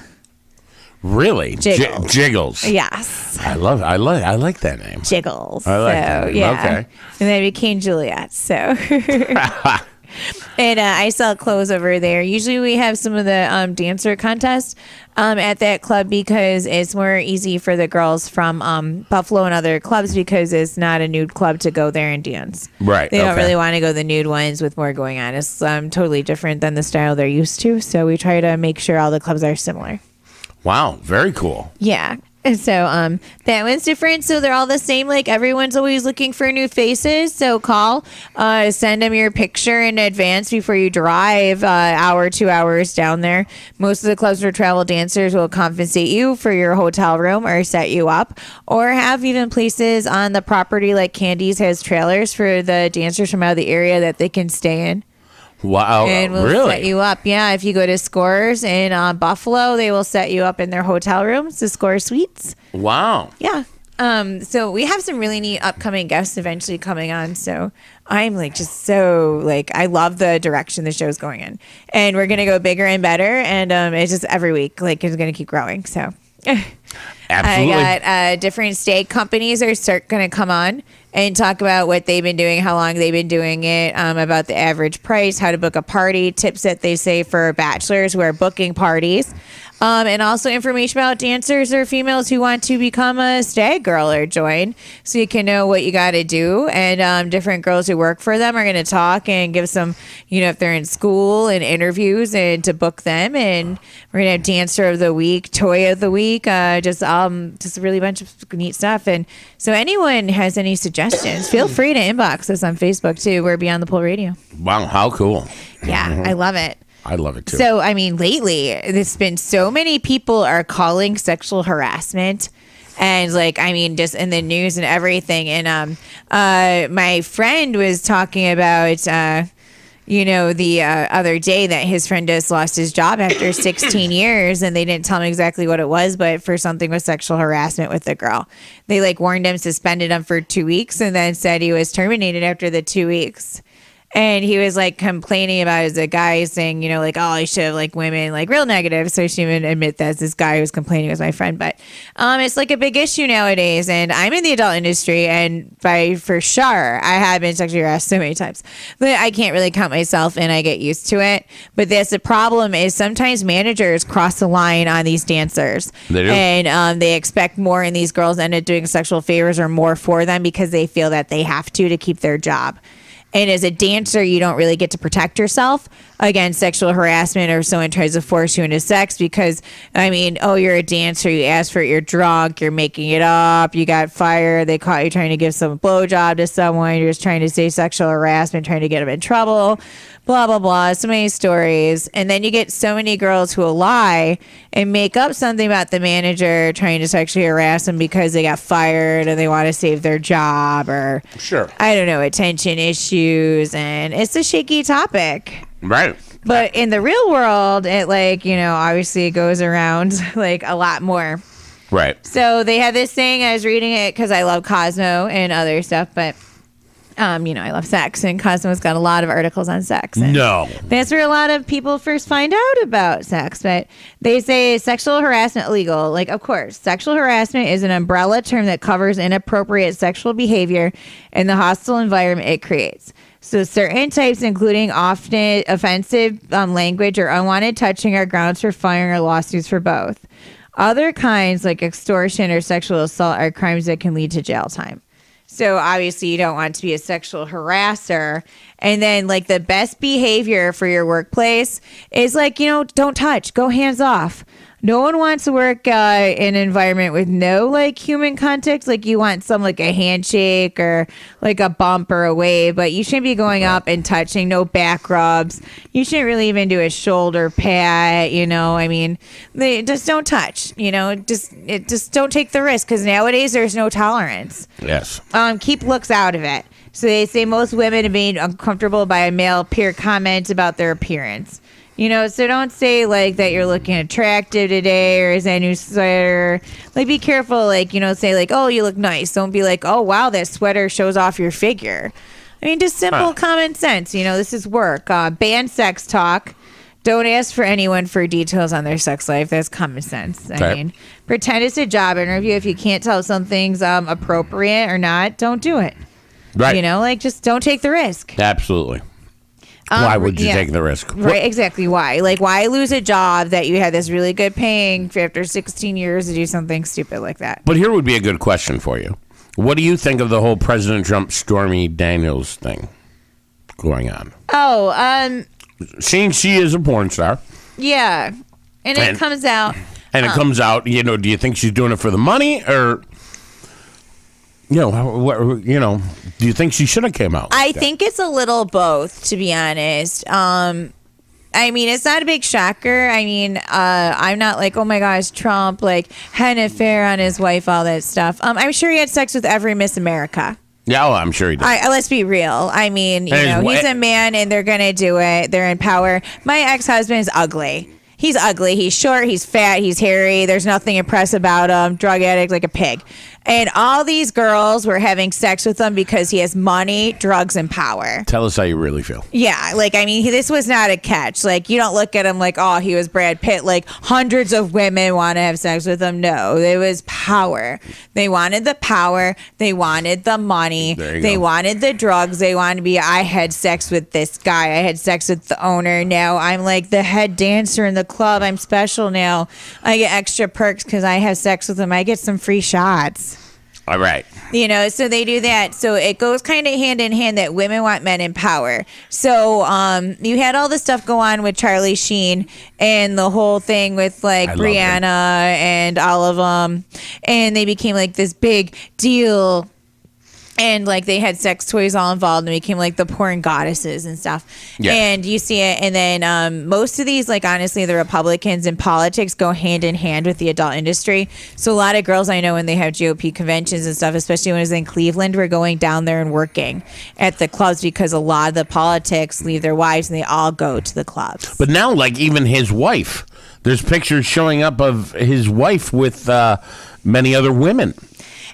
Speaker 1: Really? Jiggles.
Speaker 2: Yes.
Speaker 1: I like that name.
Speaker 2: Jiggles.
Speaker 1: I like that name.
Speaker 2: Yeah.
Speaker 1: Okay.
Speaker 2: And then it became Juliet. So. And I sell clothes over there. Usually we have some of the dancer contests at that club because it's more easy for the girls from Buffalo and other clubs because it's not a nude club to go there and dance.
Speaker 1: Right.
Speaker 2: They don't really want to go the nude ones with more going on. It's totally different than the style they're used to. So we try to make sure all the clubs are similar.
Speaker 1: Wow, very cool.
Speaker 2: Yeah. And so that one's different. So they're all the same. Like, everyone's always looking for new faces. So call, send them your picture in advance before you drive hour, 2 hours down there. Most of the clubs for travel dancers will compensate you for your hotel room or set you up, or have even places on the property like Candy's has trailers for the dancers from out of the area that they can stay in.
Speaker 1: Wow,
Speaker 2: and we'll
Speaker 1: really?
Speaker 2: set you up. Yeah, if you go to Scores in Buffalo, they will set you up in their hotel rooms, the Score Suites.
Speaker 1: Wow.
Speaker 2: Yeah. So we have some really neat upcoming guests eventually coming on. So I'm like just so like I love the direction the show's going in, and we're gonna go bigger and better. And it's just every week like it's gonna keep growing. So.
Speaker 1: Absolutely.
Speaker 2: I got different steak companies are going to come on and talk about what they've been doing, how long they've been doing it, about the average price, how to book a party, tips that they say for bachelors who are booking parties, and also information about dancers or females who want to become a stag girl or join, so you can know what you got to do. And different girls who work for them are going to talk and give some, if they're in school and interviews and to book them. And we're going to have dancer of the week, toy of the week, just a really bunch of neat stuff. And so anyone has any suggestions, feel free to inbox us on Facebook too. We're Beyond the Pole Radio.
Speaker 1: Wow, how cool.
Speaker 2: Yeah, I love it.
Speaker 1: I love it too.
Speaker 2: So, I mean, lately, there's been so many people are calling sexual harassment And like, I mean, just in the news and everything. And my friend was talking about, the other day that his friend just lost his job after 16 years, and they didn't tell him exactly what it was, but for something with sexual harassment with the girl. They like warned him, suspended him for 2 weeks, and then said he was terminated after the 2 weeks. And he was like complaining about it as a guy, saying, like, oh, I should have like women, like real negative. So I shouldn't even admit that this guy who was complaining was my friend. But it's like a big issue nowadays. And I'm in the adult industry, and for sure, I have been sexually harassed so many times. But I can't really count myself, and I get used to it. But that's the problem, is sometimes managers cross the line on these dancers.
Speaker 1: They do.
Speaker 2: And they expect more, and these girls end up doing sexual favors or more for them because they feel that they have to keep their job. And as a dancer, you don't really get to protect yourself against sexual harassment or if someone tries to force you into sex because, you're a dancer, you ask for it, you're drunk, you're making it up, you got fired, they caught you trying to give some blowjob to someone, you're just trying to say sexual harassment, trying to get them in trouble, blah, blah, blah, so many stories. And then you get so many girls who will lie and make up something about the manager trying to sexually harass them because they got fired and they want to save their job or,
Speaker 1: sure,
Speaker 2: I don't know, attention issues. And it's a shaky topic.
Speaker 1: Right.
Speaker 2: But in the real world, it obviously goes around like a lot more.
Speaker 1: Right.
Speaker 2: So they had this thing, I was reading it because I love Cosmo and other stuff, but I love sex, and Cosmo's got a lot of articles on sex.
Speaker 1: No.
Speaker 2: That's where a lot of people first find out about sex. But they say sexual harassment illegal. Like, of course, sexual harassment is an umbrella term that covers inappropriate sexual behavior and the hostile environment it creates. So certain types, including often offensive language or unwanted touching, are grounds for firing or lawsuits for both. Other kinds, like extortion or sexual assault, are crimes that can lead to jail time. So obviously you don't want to be a sexual harasser. And then like the best behavior for your workplace is like, don't touch, go hands off. No one wants to work in an environment with no like human contact. Like you want some like a handshake or like a bump or a wave, but you shouldn't be going up and touching, no back rubs. You shouldn't really even do a shoulder pat, they just don't touch, just don't take the risk because nowadays there's no tolerance.
Speaker 1: Yes.
Speaker 2: Keep looks out of it. So they say most women are being uncomfortable by a male peer comment about their appearance. So don't say like that you're looking attractive today or is that new sweater. Like be careful, say like, oh, you look nice. Don't be like, oh, wow, that sweater shows off your figure. Just simple common sense. This is work. Ban sex talk. Don't ask for anyone for details on their sex life. That's common sense.
Speaker 1: Okay.
Speaker 2: Pretend it's a job interview. If you can't tell if something's appropriate or not, don't do it.
Speaker 1: Right.
Speaker 2: Just don't take the risk.
Speaker 1: Absolutely. Why would you take the risk?
Speaker 2: Right, exactly. Why? Like, why lose a job that you had this really good paying for after 16 years to do something stupid like that?
Speaker 1: But here would be a good question for you. What do you think of the whole President Trump Stormy Daniels thing going on?
Speaker 2: Oh,
Speaker 1: seeing she is a porn star.
Speaker 2: Yeah. And it comes out.
Speaker 1: And it comes out, do you think she's doing it for the money or... do you think she should have came out?
Speaker 2: I think it's a little both, to be honest. It's not a big shocker. I'm not like, oh my gosh, Trump had an affair on his wife, all that stuff. I'm sure he had sex with every Miss America.
Speaker 1: Yeah, I'm sure he did.
Speaker 2: Let's be real. He's a man and they're going to do it. They're in power. My ex-husband is ugly. He's ugly. He's short. He's fat. He's hairy. There's nothing impressive about him. Drug addict like a pig. And all these girls were having sex with him because he has money, drugs, and power.
Speaker 1: Tell us how you really feel.
Speaker 2: Yeah, this was not a catch. You don't look at him like, oh, he was Brad Pitt. Hundreds of women want to have sex with him. No, it was power. They wanted the power. They wanted the money. They wanted the drugs. They wanted to be, I had sex with this guy. I had sex with the owner. Now I'm like the head dancer in the club. I'm special now. I get extra perks because I have sex with him. I get some free shots.
Speaker 1: All right.
Speaker 2: So they do that. So it goes kind of hand in hand that women want men in power. So you had all this stuff go on with Charlie Sheen and the whole thing with Brianna and all of them. And they became this big deal. And like they had sex toys all involved and became like the porn goddesses and stuff. Yeah. And you see it. And then most of these, like honestly, the Republicans in politics go hand in hand with the adult industry. So a lot of girls I know when they have GOP conventions and stuff, especially when it was in Cleveland, were going down there and working at the clubs because a lot of the politics leave their wives and they all go to the clubs.
Speaker 1: But now, like even his wife, there's pictures showing up of his wife with many other women.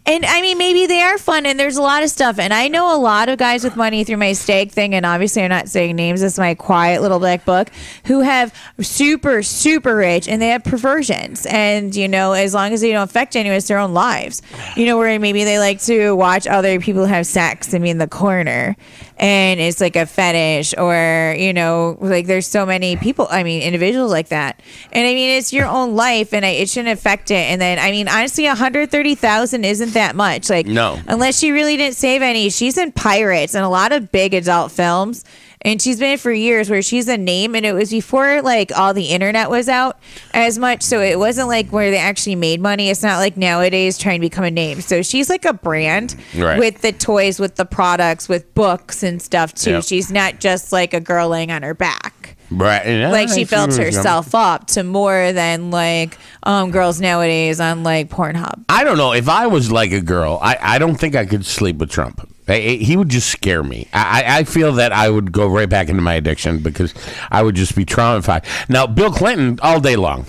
Speaker 2: And I mean, maybe they are fun, and there's a lot of stuff. And I know a lot of guys with money through my stake thing, and obviously I'm not saying names, it's my quiet little black book, who have super, super rich, and they have perversions. And, you know, as long as they don't affect anyone, it's their own lives. You know, where maybe they like to watch other people have sex and be in the corner, and it's like a fetish, or, you know, like there's so many people, I mean, individuals like that. And I mean, it's your own life, and it shouldn't affect it. And then, I mean, honestly, 130,000 isn't that much. Like,
Speaker 1: no,
Speaker 2: unless she really didn't save any. She's in Pirates and a lot of big adult films, and she's been in for years, where she's a name, and it was before like all the internet was out as much, so it wasn't like where they actually made money. It's not like nowadays trying to become a name. So she's like a brand, right, with the toys, with the products, with books and stuff too. Yep. She's not just like a girl laying on her back.
Speaker 1: Right. Yeah,
Speaker 2: like she built herself up to more than like girls nowadays on like Pornhub.
Speaker 1: I don't know. If I was like a girl, I don't think I could sleep with Trump. He would just scare me. I feel that I would go right back into my addiction because I would just be traumatized. Now, Bill Clinton, all day long.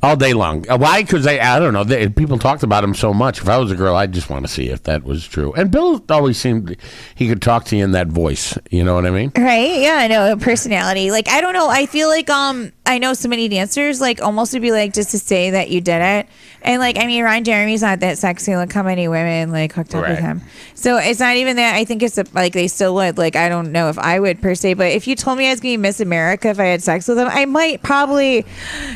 Speaker 1: All day long. Why? Because I don't know. People talked about him so much. If I was a girl, I'd just want to see if that was true. And Bill always seemed he could talk to you in that voice. You know what I mean?
Speaker 2: Right? Yeah, I know. Personality. Like, I don't know. I feel like I know so many dancers, like, almost would be like, just to say that you did it. And, like, I mean, Ron Jeremy's not that sexy. Look how many women, like, hooked up with him. So it's not even that. I think it's, like, they still would. Like, I don't know if I would, per se. But if you told me I was going to be Miss America if I had sex with him, I might probably,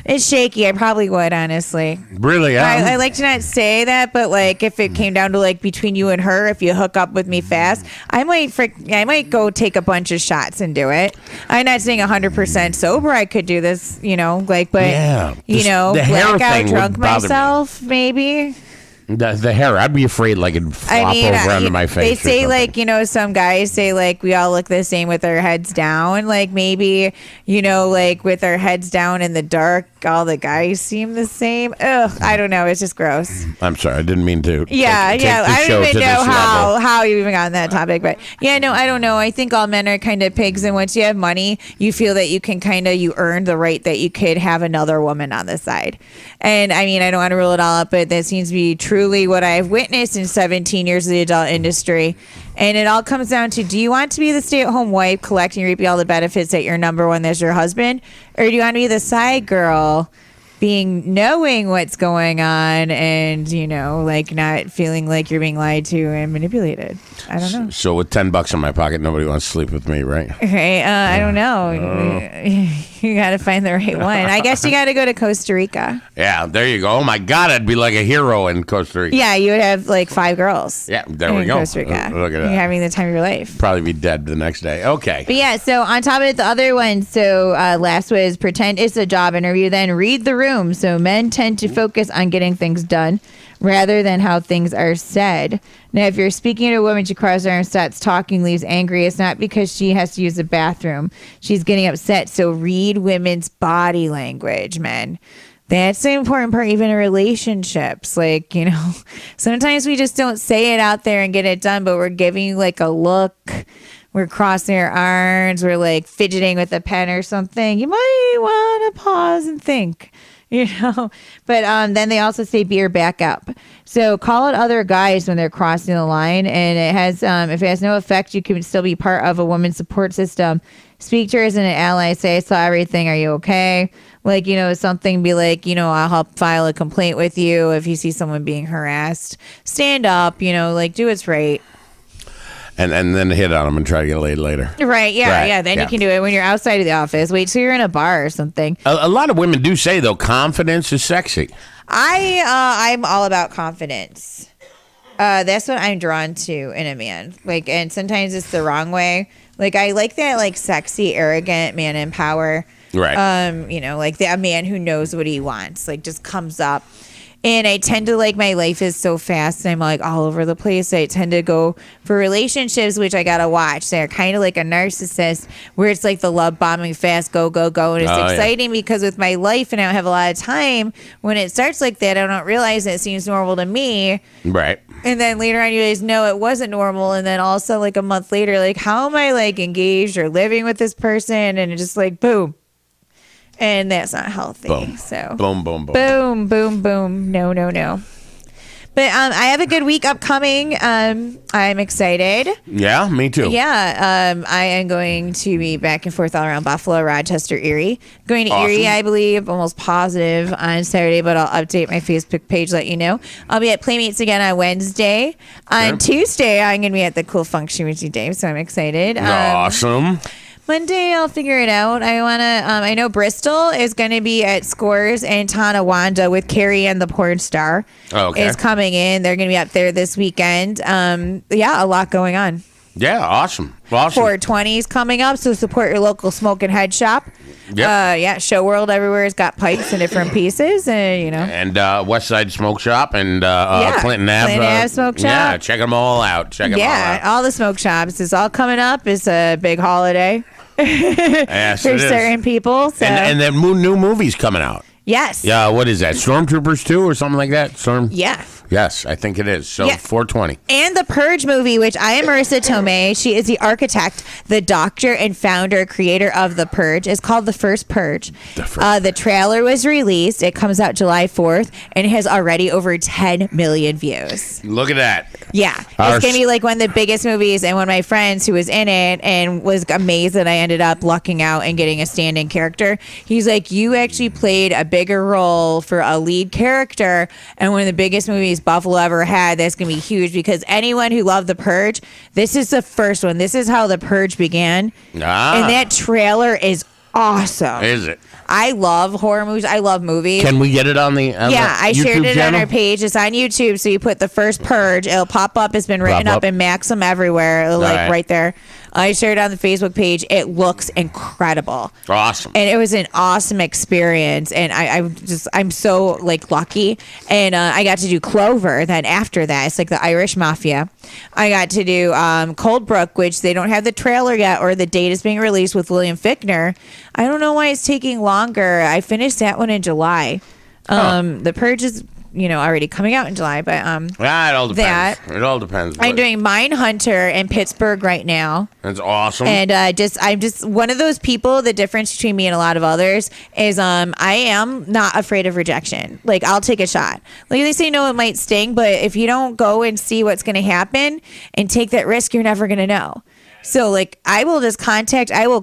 Speaker 2: it's shaky. I probably would, honestly.
Speaker 1: Really?
Speaker 2: I like to not say that, but, like, if it came down to, like, between you and her, if you hook up with me fast, I might go take a bunch of shots and do it. I'm not saying 100% sober I could do this, you know, like, but,
Speaker 1: yeah,
Speaker 2: you know, blackout drunk myself. Maybe
Speaker 1: the hair, I'd be afraid like it'd flop over onto my face.
Speaker 2: They say like, you know, some guys say like we all look the same with our heads down. Like maybe, you know, like with our heads down in the dark, all the guys seem the same. Ugh, I don't know. It's just gross.
Speaker 1: I'm sorry, I didn't mean to.
Speaker 2: Yeah, take I don't even know how you even got on that topic, but yeah, no, I don't know. I think all men are kind of pigs, and once you have money, you feel that you can you earn the right that you could have another woman on the side. And I mean, I don't want to rule it all up, but that seems to be truly what I've witnessed in 17 years of the adult industry. And it all comes down to, do you want to be the stay-at-home wife collecting and reaping all the benefits that your number one is your husband? Or do you want to be the side girl knowing what's going on and, you know, like not feeling like you're being lied to and manipulated? I don't know.
Speaker 1: So with $10 in my pocket, nobody wants to sleep with me, right?
Speaker 2: Okay, I don't know. You got to find the right one. I guess you got to go to Costa Rica.
Speaker 1: Yeah, there you go. Oh my God, I'd be like a hero in Costa Rica.
Speaker 2: Yeah, you would have like 5 girls.
Speaker 1: Yeah, there we go.
Speaker 2: Costa Rica.
Speaker 1: Look at that.
Speaker 2: You're having the time of your life.
Speaker 1: Probably be dead the next day. Okay.
Speaker 2: But yeah, so on top of it, the other one. So last was pretend it's a job interview. Then read the room. So men tend to focus on getting things done rather than how things are said. Now, if you're speaking to a woman, she crosses her arms, starts talking, leaves angry, it's not because she has to use the bathroom. She's getting upset. So read women's body language, men. That's the important part, even in relationships. Like, you know, sometimes we just don't say it out there and get it done, but we're giving you like a look. We're crossing our arms. We're like fidgeting with a pen or something. You might want to pause and think. You know, but then they also say be your backup. So call out other guys when they're crossing the line, and it has if it has no effect, you can still be part of a woman's support system. Speak to her as an ally. Say, I saw everything. Are you okay? Like, you know, something be like, you know, I'll help file a complaint with you if you see someone being harassed. Stand up, you know, like do what's right.
Speaker 1: And then hit on them and try to get laid later.
Speaker 2: Right, yeah. Then you can do it when you're outside of the office. Wait till you're in a bar or something.
Speaker 1: A lot of women do say, though, confidence is sexy.
Speaker 2: I'm all about confidence. That's what I'm drawn to in a man. Like, and sometimes it's the wrong way. Like, I like that, like, sexy, arrogant man in power.
Speaker 1: Right.
Speaker 2: You know, like a man who knows what he wants. Like, just comes up And I tend to like, my life is so fast and I'm like all over the place. I tend to go for relationships, which I got to watch. They're kind of like a narcissist where it's like the love bombing fast, go, go, go. And it's exciting because with my life and I don't have a lot of time, when it starts like that, I don't realize it seems normal to me.
Speaker 1: Right.
Speaker 2: And then later on, you realize, no, it wasn't normal. And then also, like a month later, like, how am I like engaged or living with this person? And it's just like, boom. And that's not healthy.
Speaker 1: Boom.
Speaker 2: So
Speaker 1: Boom, boom, boom.
Speaker 2: boom, boom, boom. No, no, no. But I have a good week upcoming. I'm excited.
Speaker 1: Yeah, me too.
Speaker 2: Yeah, I am going to be back and forth all around Buffalo, Rochester, Erie. Going to Erie, I believe, almost positive on Saturday, but I'll update my Facebook page, let you know. I'll be at Playmates again on Wednesday. On Tuesday, I'm going to be at the Cool Function with you, Dave, so I'm excited.
Speaker 1: Awesome.
Speaker 2: Monday, I'll figure it out. I know Bristol is going to be at Scores and Tonawanda with Carrie and the Porn Star.
Speaker 1: Oh, okay.
Speaker 2: Is coming in. They're going to be up there this weekend. Yeah, a lot going on.
Speaker 1: Yeah, awesome.
Speaker 2: 420 is coming up, so support your local smoking head shop.
Speaker 1: Yep.
Speaker 2: Show World everywhere has got pipes in different pieces, and
Speaker 1: And West Side Smoke Shop and Clinton
Speaker 2: Ave Smoke Shop.
Speaker 1: Yeah, check them all out. Check them all out.
Speaker 2: All the smoke shops. It's all coming up. It's a big holiday.
Speaker 1: Yes,
Speaker 2: for certain people. So.
Speaker 1: And then new movies coming out.
Speaker 2: Yes.
Speaker 1: Yeah, what is that? Stormtroopers 2 or something like that?
Speaker 2: Yeah.
Speaker 1: Yes, I think it is. So 420.
Speaker 2: And the Purge movie, which I am Marissa Tomei. She is the architect, the doctor, and founder, creator of The Purge. It's called The First Purge. The trailer was released. It comes out July 4th, and it has already over 10 million views.
Speaker 1: Look at that.
Speaker 2: Yeah. It's going to be like one of the biggest movies. And one of my friends who was in it and was amazed that I ended up lucking out and getting a stand-in character, he's like, you actually played a bigger role for a lead character and one of the biggest movies Buffalo ever had. That's going to be huge because anyone who loved The Purge, this is the first one. This is how The Purge began. And that trailer is awesome.
Speaker 1: Is it?
Speaker 2: I love horror movies. I love movies.
Speaker 1: Can we get it on the
Speaker 2: I
Speaker 1: YouTube
Speaker 2: shared it
Speaker 1: channel?
Speaker 2: on our page. It's on YouTube. So you put The First Purge. It'll pop up. It's been written up in Maxim everywhere. Right there. I shared it on the Facebook page. It looks incredible.
Speaker 1: Awesome.
Speaker 2: And it was an awesome experience. And I'm so like lucky. And I got to do Clover. Then after that, it's like the Irish Mafia. I got to do Coldbrook, which they don't have the trailer yet or the date is being released with William Fichtner. I don't know why it's taking longer. I finished that one in July. The Purge is already coming out in July, but
Speaker 1: it all depends. It all depends.
Speaker 2: I'm doing Mindhunter in Pittsburgh right now.
Speaker 1: That's awesome.
Speaker 2: And I'm just one of those people. The difference between me and a lot of others is I am not afraid of rejection. Like I'll take a shot. Like they say, no, it might sting, but if you don't go and see what's going to happen and take that risk, you're never going to know. So like I will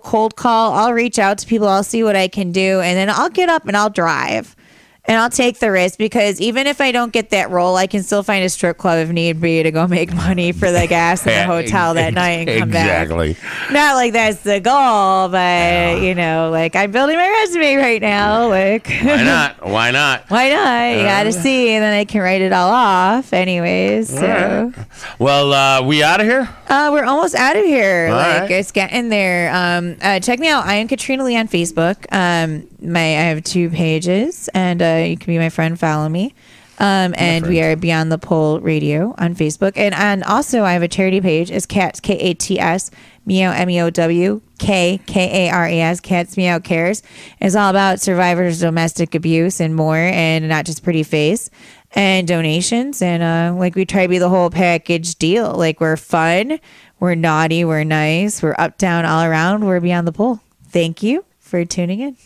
Speaker 2: cold call. I'll reach out to people. I'll see what I can do, and then I'll get up and I'll drive. And I'll take the risk because even if I don't get that role, I can still find a strip club if need be to go make money for the gas in the hotel that night and come back. Exactly. Not like that's the goal, but like I'm building my resume right now. Like
Speaker 1: why not? Why not?
Speaker 2: Why not? You gotta see, and then I can write it all off, anyways. So.
Speaker 1: Right. Well, we out of here?
Speaker 2: We're almost out of here.
Speaker 1: All right.
Speaker 2: It's getting there. Check me out. I am Katrina Lee on Facebook. I have 2 pages, and you can be my friend. Follow me. And we are Beyond the Pole Radio on Facebook. And also, I have a charity page. It's Cats, Kats, Meow, Meow, Kares. Cats Meow Cares. It's all about survivors of domestic abuse and more, and not just pretty face. And donations. And we try to be the whole package deal. Like, we're fun. We're naughty. We're nice. We're up, down, all around. We're Beyond the Pole. Thank you for tuning in.